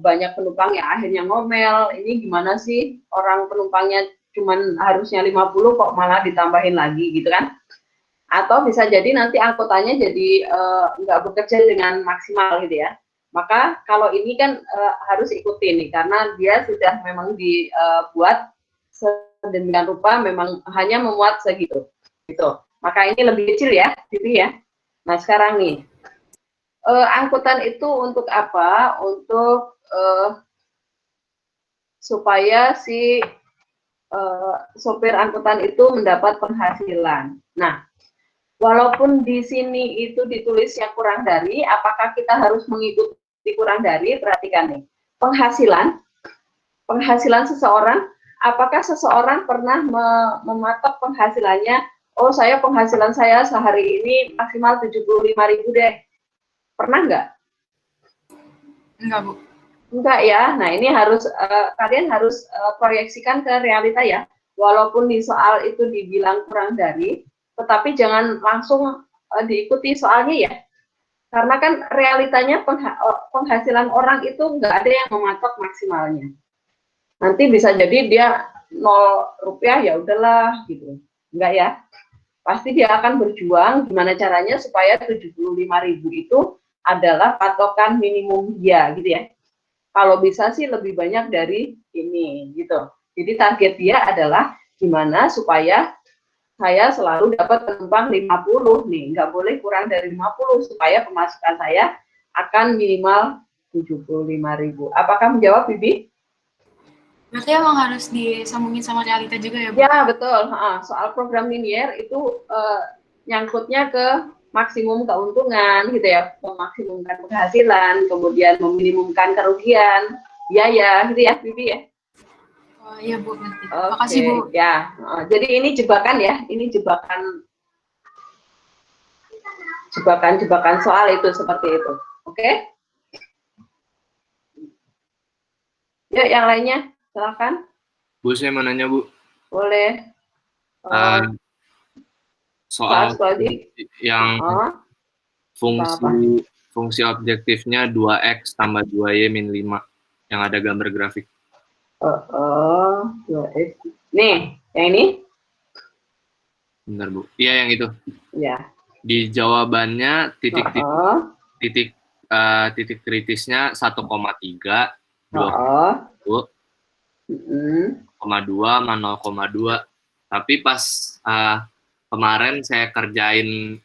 banyak penumpang yang akhirnya ngomel. Ini gimana sih, orang penumpangnya cuman harusnya 50 kok malah ditambahin lagi gitu kan? Atau bisa jadi nanti angkutannya jadi nggak bekerja dengan maksimal gitu ya. Maka kalau ini kan harus ikuti nih, karena dia sudah memang dibuat sedemikian rupa, memang hanya memuat segitu, gitu. Maka ini lebih kecil ya, gitu ya. Nah sekarang nih, angkutan itu untuk apa? Untuk supaya si sopir angkutan itu mendapat penghasilan. Nah, walaupun di sini itu ditulisnya kurang dari, apakah kita harus mengikuti kurang dari? Perhatikan nih, penghasilan seseorang. Apakah seseorang pernah mematok penghasilannya? Oh, penghasilan saya sehari ini maksimal 75.000 deh. Pernah nggak? Enggak, Bu. Enggak ya. Nah, ini harus kalian harus proyeksikan ke realita ya. Walaupun di soal itu dibilang kurang dari, tetapi jangan langsung diikuti soalnya ya. Karena kan realitanya penghasilan orang itu enggak ada yang mematok maksimalnya. Nanti bisa jadi dia 0 rupiah ya udahlah gitu. Enggak ya. Pasti dia akan berjuang gimana caranya supaya 75.000 itu adalah patokan minimum dia gitu ya. Kalau bisa sih lebih banyak dari ini gitu. Jadi target dia adalah gimana supaya saya selalu dapat penumpang 50 nih, nggak boleh kurang dari 50 supaya pemasukan saya akan minimal 75.000. Apakah menjawab, Bibi? Berarti emang harus disambungin sama realita juga ya, Bu? Ya, betul. Soal program linier itu nyangkutnya ke maksimum keuntungan gitu ya, memaksimumkan penghasilan, kemudian meminimumkan kerugian, biaya gitu ya, Bibi ya. Oh iya Bu, nanti. Makasih Bu. Ya, jadi ini jebakan ya, ini jebakan soal itu seperti itu, oke? Yuk yang lainnya, silakan. Bu, saya mau nanya Bu. Boleh. Soal yang fungsi objektifnya 2x tambah 2y min 5 yang ada gambar grafik. 2x. Nih, yang ini? Bentar Bu. Iya yang itu. Ya. Di jawabannya titik kritisnya 1,3, 2,2, 0,2. Tapi pas kemarin saya kerjain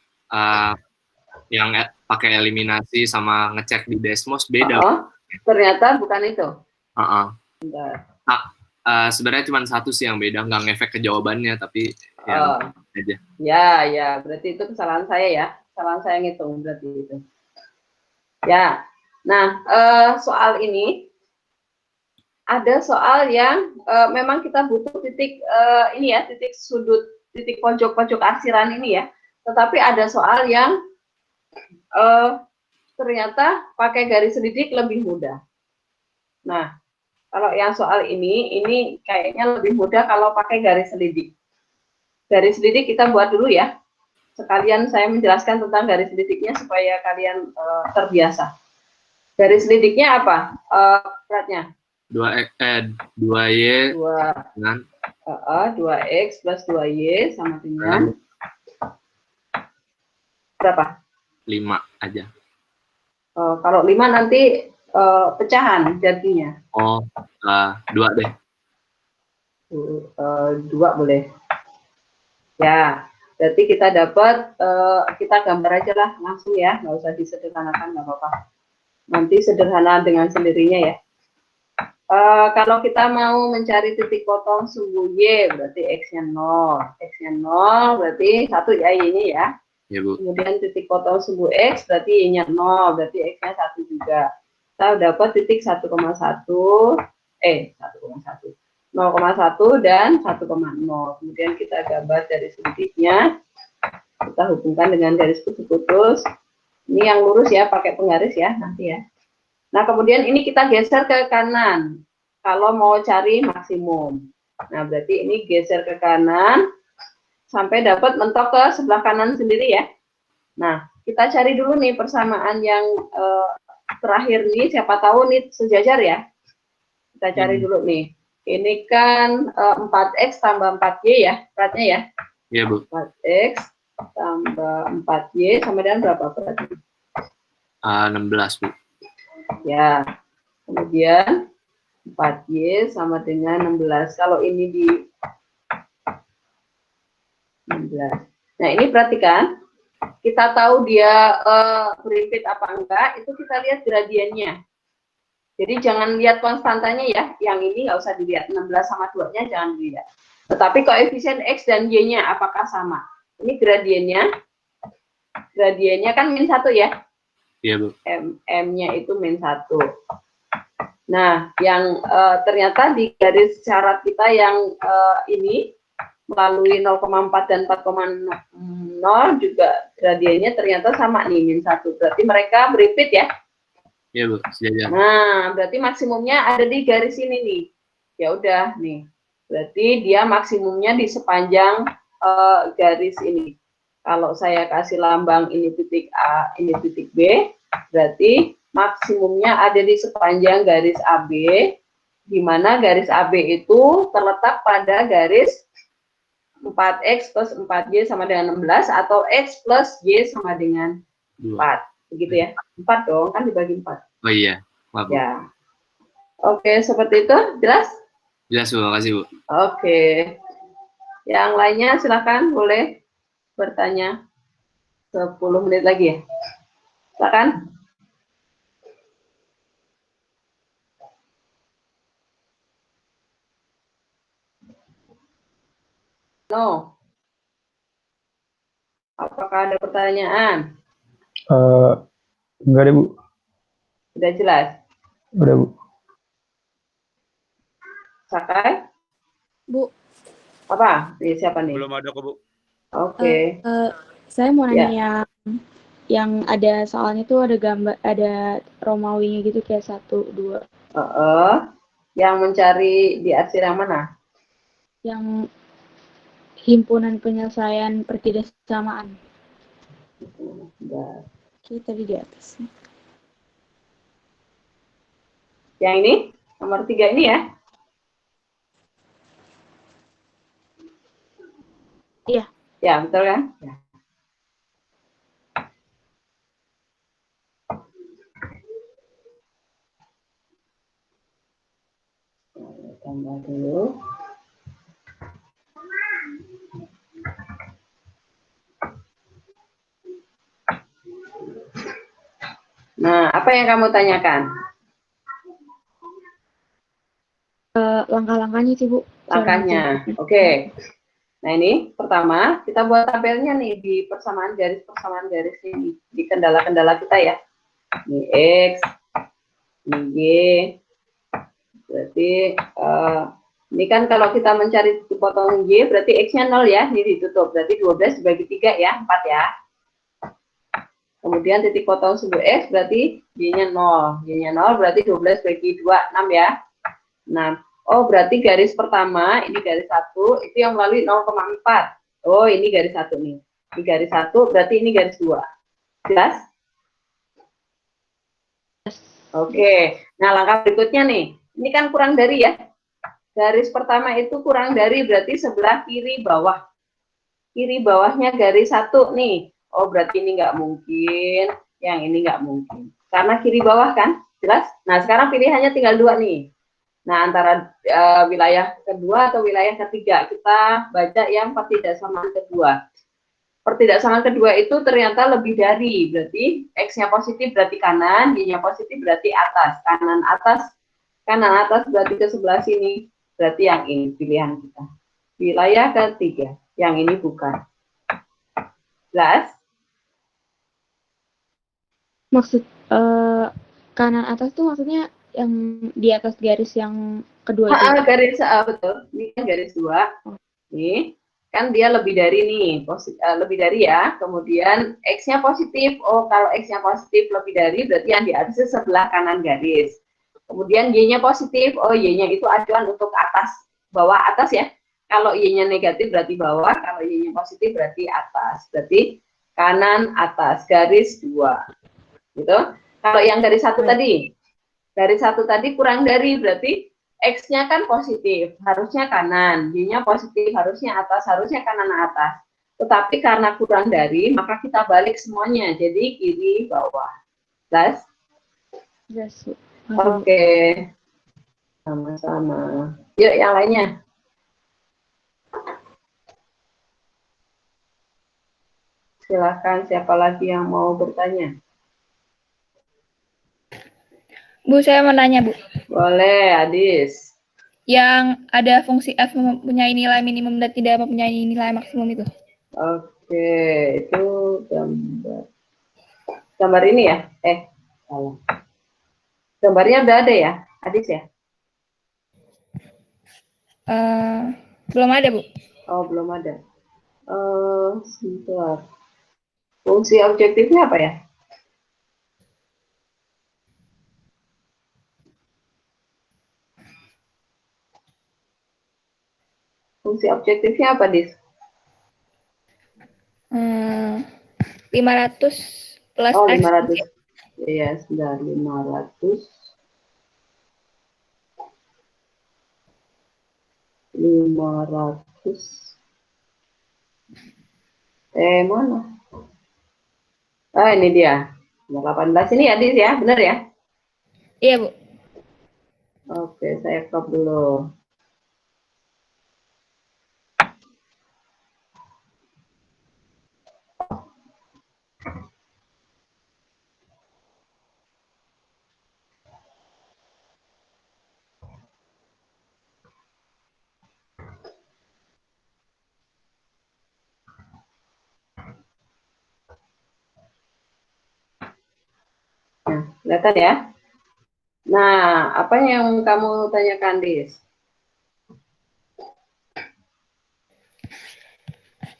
yang pakai eliminasi sama ngecek di Desmos beda. Ternyata bukan itu. Sebenarnya cuma satu sih yang beda, nggak ngefek ke jawabannya, tapi aja. Ya, berarti itu kesalahan saya ya. Kesalahan saya ngitung berarti itu. Ya, nah soal ini ada soal yang memang kita butuh titik ini ya, titik sudut, titik pojok-pojok arsiran ini ya. Tetapi ada soal yang ternyata pakai garis selidik lebih mudah. Nah, kalau yang soal ini kayaknya lebih mudah kalau pakai garis selidik. Garis selidik kita buat dulu ya. Sekalian saya menjelaskan tentang garis selidiknya supaya kalian terbiasa. Garis selidiknya apa? Beratnya? 2y dengan 2x plus 2y sama dengan berapa? 5 aja. Kalau 5 nanti pecahan jadinya. 2 deh. 2 boleh. Ya, berarti kita dapat, kita gambar aja lah langsung ya, nggak usah disederhanakan, nggak apa-apa. Nanti sederhana dengan sendirinya ya. Kalau kita mau mencari titik potong sumbu Y, berarti X-nya 0. X-nya 0 berarti 1 ya, Y-nya ya. Ya, Bu. Kemudian titik potong sumbu X, berarti Y-nya 0, berarti X-nya 1 juga. Kita dapat titik 1,1, 0,1 dan 1,0. Kemudian kita gambar dari selidiknya. Kita hubungkan dengan garis putus-putus. Ini yang lurus ya, pakai penggaris ya, nanti ya. Nah, kemudian ini kita geser ke kanan. Kalau mau cari maksimum. Nah, berarti ini geser ke kanan. Sampai dapat mentok ke sebelah kanan sendiri ya. Nah, kita cari dulu nih persamaan yang terakhir nih, siapa tahu nih sejajar ya. Kita cari dulu nih. Ini kan 4x tambah 4y ya, beratnya ya. Iya, Bu. 4x tambah 4y sama dengan berapa beratnya? 16, Bu. Ya, kemudian 4y sama dengan 16. Kalau ini di 16. Nah, ini perhatikan. Kita tahu dia beripit apa enggak, itu kita lihat gradiennya. Jadi jangan lihat konstantanya ya. Yang ini nggak usah dilihat. 16 sama 2-nya jangan dilihat. Tetapi koefisien X dan Y-nya apakah sama? Ini gradiennya. Gradiennya kan min 1 ya. Iya, Bu. M-nya itu min 1. Nah, yang ternyata di garis syarat kita yang ini melalui 0,4 dan 4,0 juga gradiennya ternyata sama nih, min 1. Berarti mereka beripit ya. Iya, Bu, sejajar. Nah, berarti maksimumnya ada di garis ini nih. Ya udah nih. Berarti dia maksimumnya di sepanjang garis ini. Kalau saya kasih lambang ini titik A, ini titik B, berarti maksimumnya ada di sepanjang garis AB, di mana garis AB itu terletak pada garis 4X plus 4Y sama dengan 16, atau X plus Y sama dengan 4. Begitu ya? 4 dong, kan dibagi 4. Oh iya, maaf, Bu. Ya. Oke, seperti itu. Jelas? Jelas, Bu. Makasih, Bu. Oke. Yang lainnya silakan boleh bertanya. 10 menit lagi ya. Silakan. No. Apakah ada pertanyaan? Enggak deh, Bu. Sudah jelas? Udah, Bu. Sakai? Bu. Apa? Siapa nih? Belum ada kok, Bu. Oke. Saya mau nanya Ya. yang ada soalnya tuh ada gambar, ada Romawinya gitu kayak 1, 2. Yang mencari di arsir yang mana? Yang himpunan penyelesaian pertidaksamaan. Oke, tadi di atas. Yang ini? Nomor 3 ini ya? Iya. Ya, betul kan? Ya. Tambah dulu. Nah, apa yang kamu tanyakan? Langkah-langkahnya sih, Bu. Langkahnya. Oke. Nah, ini pertama, kita buat tabelnya nih di persamaan garis ini, di kendala-kendala kita ya. Ini X, ini Y. Berarti, ini kan kalau kita mencari potong Y, berarti X-nya 0 ya, ini ditutup. Berarti 12 dibagi 3 ya, 4 ya. Kemudian titik potong sumbu X berarti Y-nya 0. Y-nya 0 berarti 12 bagi 2, 6 ya. Nah, oh berarti garis pertama, ini garis 1, itu yang melalui 0,4. Oh, ini garis 1 nih. Ini garis 1, berarti ini garis 2. Jelas? Oke. Nah, langkah berikutnya nih. Ini kan kurang dari ya. Garis pertama itu kurang dari, berarti sebelah kiri bawah. Kiri bawahnya garis 1 nih. Oh, berarti ini nggak mungkin, yang ini nggak mungkin. Karena kiri bawah kan, jelas? Nah, sekarang pilihannya tinggal 2 nih. Nah, antara wilayah kedua atau wilayah ketiga, kita baca yang pertidaksamaan kedua. Pertidaksamaan kedua itu ternyata lebih dari, berarti X-nya positif berarti kanan, Y-nya positif berarti atas. Kanan atas berarti ke sebelah sini, berarti yang ini pilihan kita. Wilayah ketiga, yang ini bukan. Jelas? Maksud kanan atas tuh maksudnya yang di atas garis yang kedua itu. Garis betul. Ini kan garis 2. Nih, kan dia lebih dari nih, lebih dari ya. Kemudian X-nya positif. Oh, kalau X-nya positif lebih dari, berarti yang di atas sebelah kanan garis. Kemudian Y-nya positif. Oh, Y-nya itu acuan untuk atas, bawah atas ya. Kalau Y-nya negatif berarti bawah, kalau Y-nya positif berarti atas. Berarti kanan atas, garis 2. Gitu. Kalau yang garis 1 tadi, garis 1 tadi kurang dari, berarti X-nya kan positif, harusnya kanan, Y-nya positif, harusnya atas, harusnya kanan atas. Tetapi karena kurang dari, maka kita balik semuanya, jadi kiri bawah. Jelas? Yes. Oke. Sama-sama. Yuk, yang lainnya. Silakan, siapa lagi yang mau bertanya? Bu, saya mau nanya, Bu. Boleh, Adis. Yang ada fungsi F mempunyai nilai minimum dan tidak mempunyai nilai maksimum itu. Oke, itu gambar ini ya? Salah. Gambarnya udah ada ya, Adis ya? Belum ada, Bu. Oh, belum ada. Sebentar. Fungsi objektifnya apa ya? Fungsi objektifnya apa, Dis? 500 plus oh, X. 500. Iya, sudah 500. 500. Mana? Ah, ini dia. 18 ini ya, Dis ya? Benar ya? Iya, Bu. Oke, saya crop dulu. Nah, kelihatan ya? Nah, apa yang kamu tanyakan, Dis?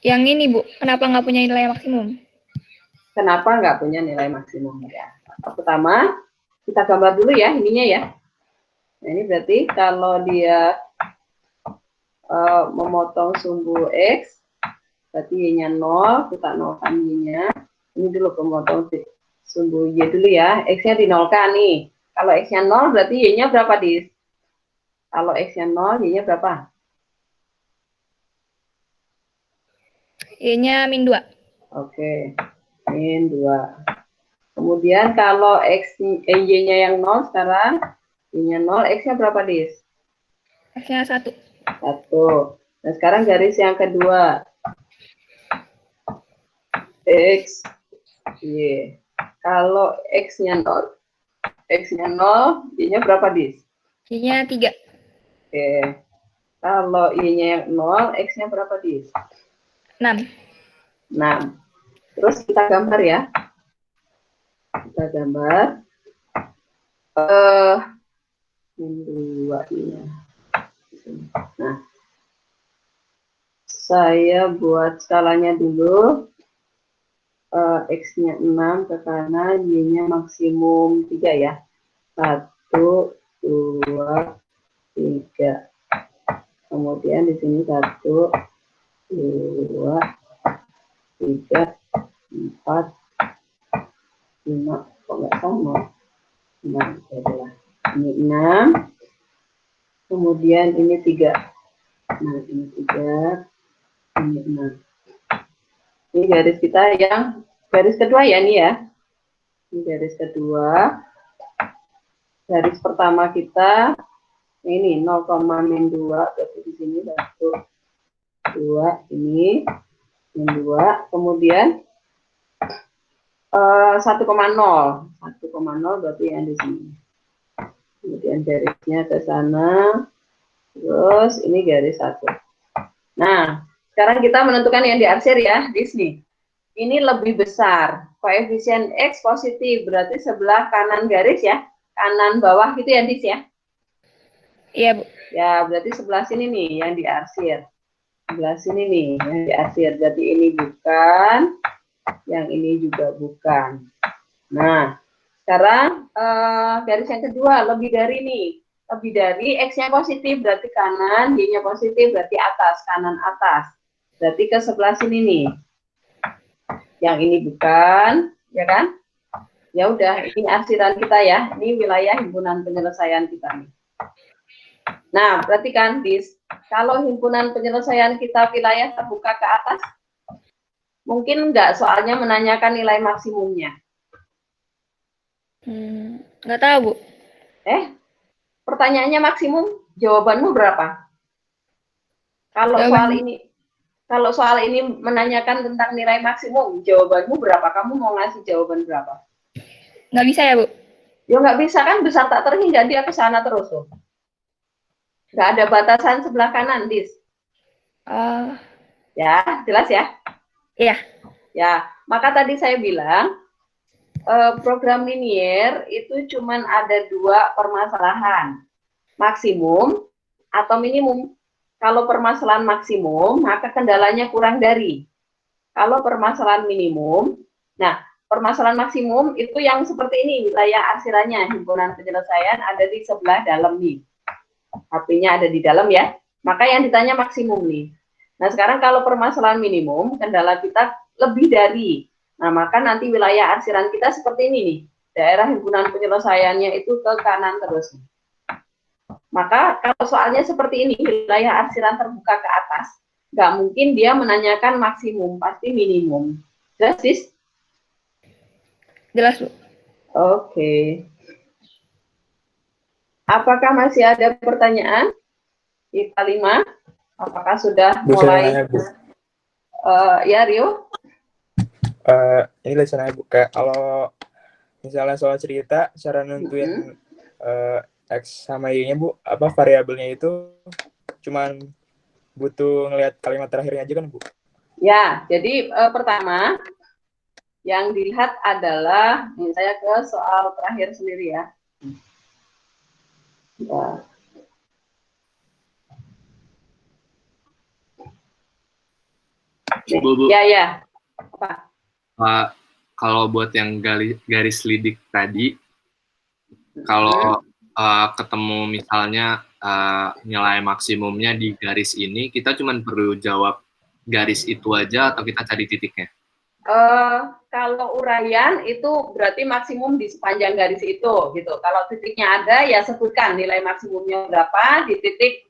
Yang ini, Bu, kenapa nggak punya nilai maksimum? Kenapa nggak punya nilai maksimum ya? Pertama, kita gambar dulu ya ininya ya. Nah, ini berarti kalau dia memotong sumbu X, berarti Y-nya 0, kita nolkan Y-nya. Ini dulu pemotong sumbu Y dulu ya. X-nya dinolkan nih. Kalau X-nya 0, berarti Y-nya berapa, Dis? Kalau X-nya 0, Y-nya berapa? Y-nya -2. Oke, -2. Kemudian kalau Y-nya yang 0 sekarang, Y-nya 0, X-nya berapa, Dis? X-nya 1. 1. Nah, sekarang garis yang kedua. X, Y. Kalau X-nya 0, Y-nya berapa, Dis? Y-nya 3. Oke. Kalau Y-nya 0, X-nya berapa, Dis? 6. 6. Terus kita gambar ya. Kita gambar. Dua ini. Nah, saya buat skalanya dulu. X-nya 6 ke kanan, Y-nya maksimum 3 ya. 1, 2, 3. Kemudian di sini 1, 2, 3, 4, 5. Kok nggak sama? 6 adalah. Ini 6. Kemudian ini 3. Nah, ini 3. Ini 6. Ini garis kita yang garis kedua ya, ini ya. Ini garis kedua. Garis pertama kita ini 0,-2, berarti di sini 1, 2, ini 2. Kemudian 1,0. 1,0 berarti yang di sini. Kemudian garisnya ke sana. Terus ini garis 1. Nah, sekarang kita menentukan yang diarsir ya, di sini. Ini lebih besar. Koefisien X positif, berarti sebelah kanan garis ya. Kanan bawah gitu ya, Dis ya? Iya, Bu. Ya, berarti sebelah sini nih yang diarsir. Sebelah sini nih yang diarsir. Jadi ini bukan, yang ini juga bukan. Nah, sekarang garis yang kedua, lebih dari nih. Lebih dari X-nya positif, berarti kanan, Y-nya positif, berarti atas, kanan atas. Berarti ke sebelah sini nih. Yang ini bukan, ya kan? Ya udah, ini arsiran kita ya. Ini wilayah himpunan penyelesaian kita nih. Nah, perhatikan, Dis. Kalau himpunan penyelesaian kita wilayah terbuka ke atas, mungkin nggak soalnya menanyakan nilai maksimumnya? Nggak tahu, Bu. Pertanyaannya maksimum, jawabanmu berapa? Kalau soal ini menanyakan tentang nilai maksimum, jawabanmu berapa? Kamu mau ngasih jawaban berapa? Nggak bisa ya, Bu? Ya nggak bisa kan, besar tak terhingga dia ke sana terus tuh. Nggak ada batasan sebelah kanan, Dis. Ya, jelas ya? Iya. Ya, maka tadi saya bilang, program linier itu cuman ada 2 permasalahan, maksimum atau minimum. Kalau permasalahan maksimum, maka kendalanya kurang dari. Kalau permasalahan minimum, nah permasalahan maksimum itu yang seperti ini, wilayah arsirannya, himpunan penyelesaian ada di sebelah dalam nih. HP-nya ada di dalam ya, Maka yang ditanya maksimum nih. Nah, sekarang kalau permasalahan minimum, kendala kita lebih dari. Nah, maka nanti wilayah arsiran kita seperti ini nih. Daerah himpunan penyelesaiannya itu ke kanan terus. Maka kalau soalnya seperti ini, wilayah arsiran terbuka ke atas, nggak mungkin dia menanyakan maksimum, pasti minimum. Jelas, Sis? Jelas, Bu. Oke. Apakah masih ada pertanyaan? IPA 5, apakah sudah mulai? Ya, Rio? Ini licenanya Bu, kayak kalau misalnya soal cerita, cara nentuin X sama Y-nya Bu, apa variabelnya itu cuman butuh ngelihat kalimat terakhirnya aja kan Bu? Ya, jadi pertama yang dilihat adalah, ini saya ke soal terakhir sendiri ya. Ya. Bu. Ya. Apa? Kalau buat yang garis lidik tadi, kalau ketemu misalnya nilai maksimumnya di garis ini, kita cuma perlu jawab garis itu aja atau kita cari titiknya? Kalau uraian itu berarti maksimum di sepanjang garis itu, gitu. Kalau titiknya ada, ya sebutkan nilai maksimumnya berapa di titik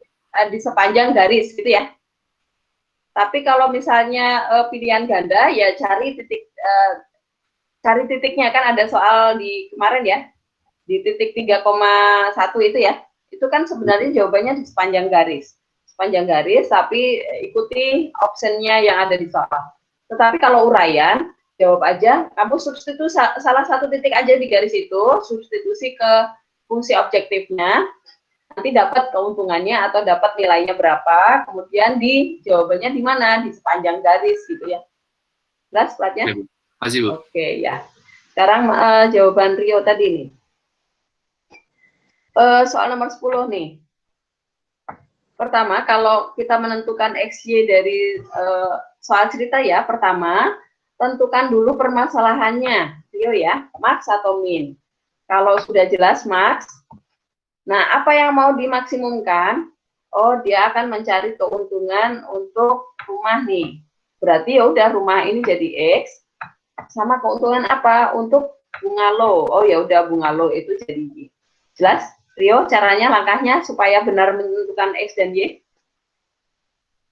di sepanjang garis, gitu ya. Tapi kalau misalnya pilihan ganda, ya cari titiknya, kan ada soal di kemarin ya, di titik 3,1 itu ya, itu kan sebenarnya jawabannya di sepanjang garis, tapi ikuti optionnya yang ada di soal. Tetapi kalau uraian, jawab aja, kamu substitusi salah satu titik aja di garis itu, substitusi ke fungsi objektifnya, nanti dapat keuntungannya atau dapat nilainya berapa, kemudian di jawabannya di mana, di sepanjang garis gitu ya. Jelas platnya? Makasih, Bu. Oke, ya. Sekarang jawaban Rio tadi nih. Soal nomor 10 nih. Pertama, kalau kita menentukan XY dari soal cerita ya, pertama, tentukan dulu permasalahannya. Rio ya, max atau min. Kalau sudah jelas max, nah apa yang mau dimaksimumkan? Oh, dia akan mencari keuntungan untuk rumah nih. Berarti ya udah rumah ini jadi X, sama keuntungan apa? Untuk bungalow. Oh ya udah bungalow itu jadi Y. Jelas? Rio, caranya, langkahnya supaya benar menentukan X dan Y?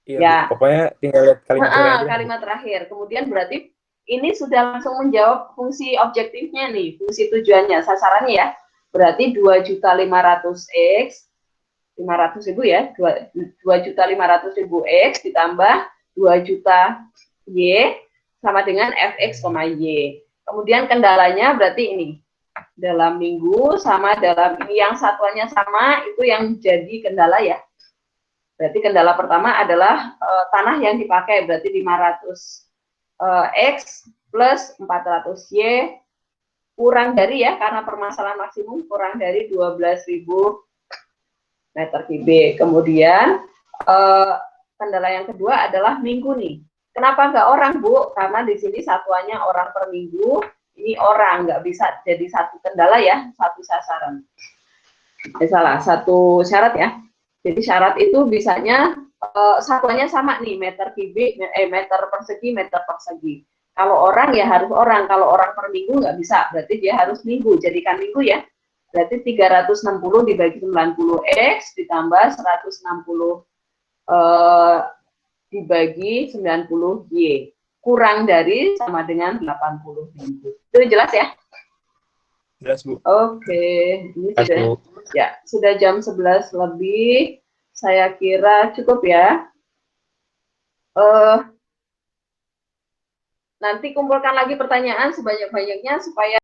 Iya, ya. Pokoknya tinggal lihat kalimat terakhir. Kalimat terakhir. Kemudian berarti ini sudah langsung menjawab fungsi objektifnya nih, fungsi tujuannya, sasarannya ya. Berarti 2.500.000X, 500.000 ya, 2.500.000 X ditambah 2 juta Y sama dengan Fx, Y. Kemudian kendalanya berarti ini. Dalam minggu sama dalam ini yang satuannya sama, itu yang jadi kendala ya. Berarti kendala pertama adalah tanah yang dipakai, berarti 500 X plus 400 Y kurang dari ya, karena permasalahan maksimum kurang dari 12.000 meter kubik. Kemudian kendala yang kedua adalah minggu nih. Kenapa nggak orang, Bu? Karena di sini satuannya orang per minggu, ini orang, nggak bisa jadi satu kendala ya, satu sasaran. Salah, satu syarat ya. Jadi syarat itu bisanya satuannya sama nih, meter kubik, meter persegi. Kalau orang ya harus orang, kalau orang per minggu nggak bisa, berarti dia harus minggu, jadikan minggu ya. Berarti 360 dibagi 90 X ditambah 160 dibagi 90 Y. Kurang dari sama dengan 80.000. Itu jelas ya? Jelas, Bu. Oke. Ini sudah jam 11 lebih. Saya kira cukup ya. Nanti kumpulkan lagi pertanyaan sebanyak-banyaknya supaya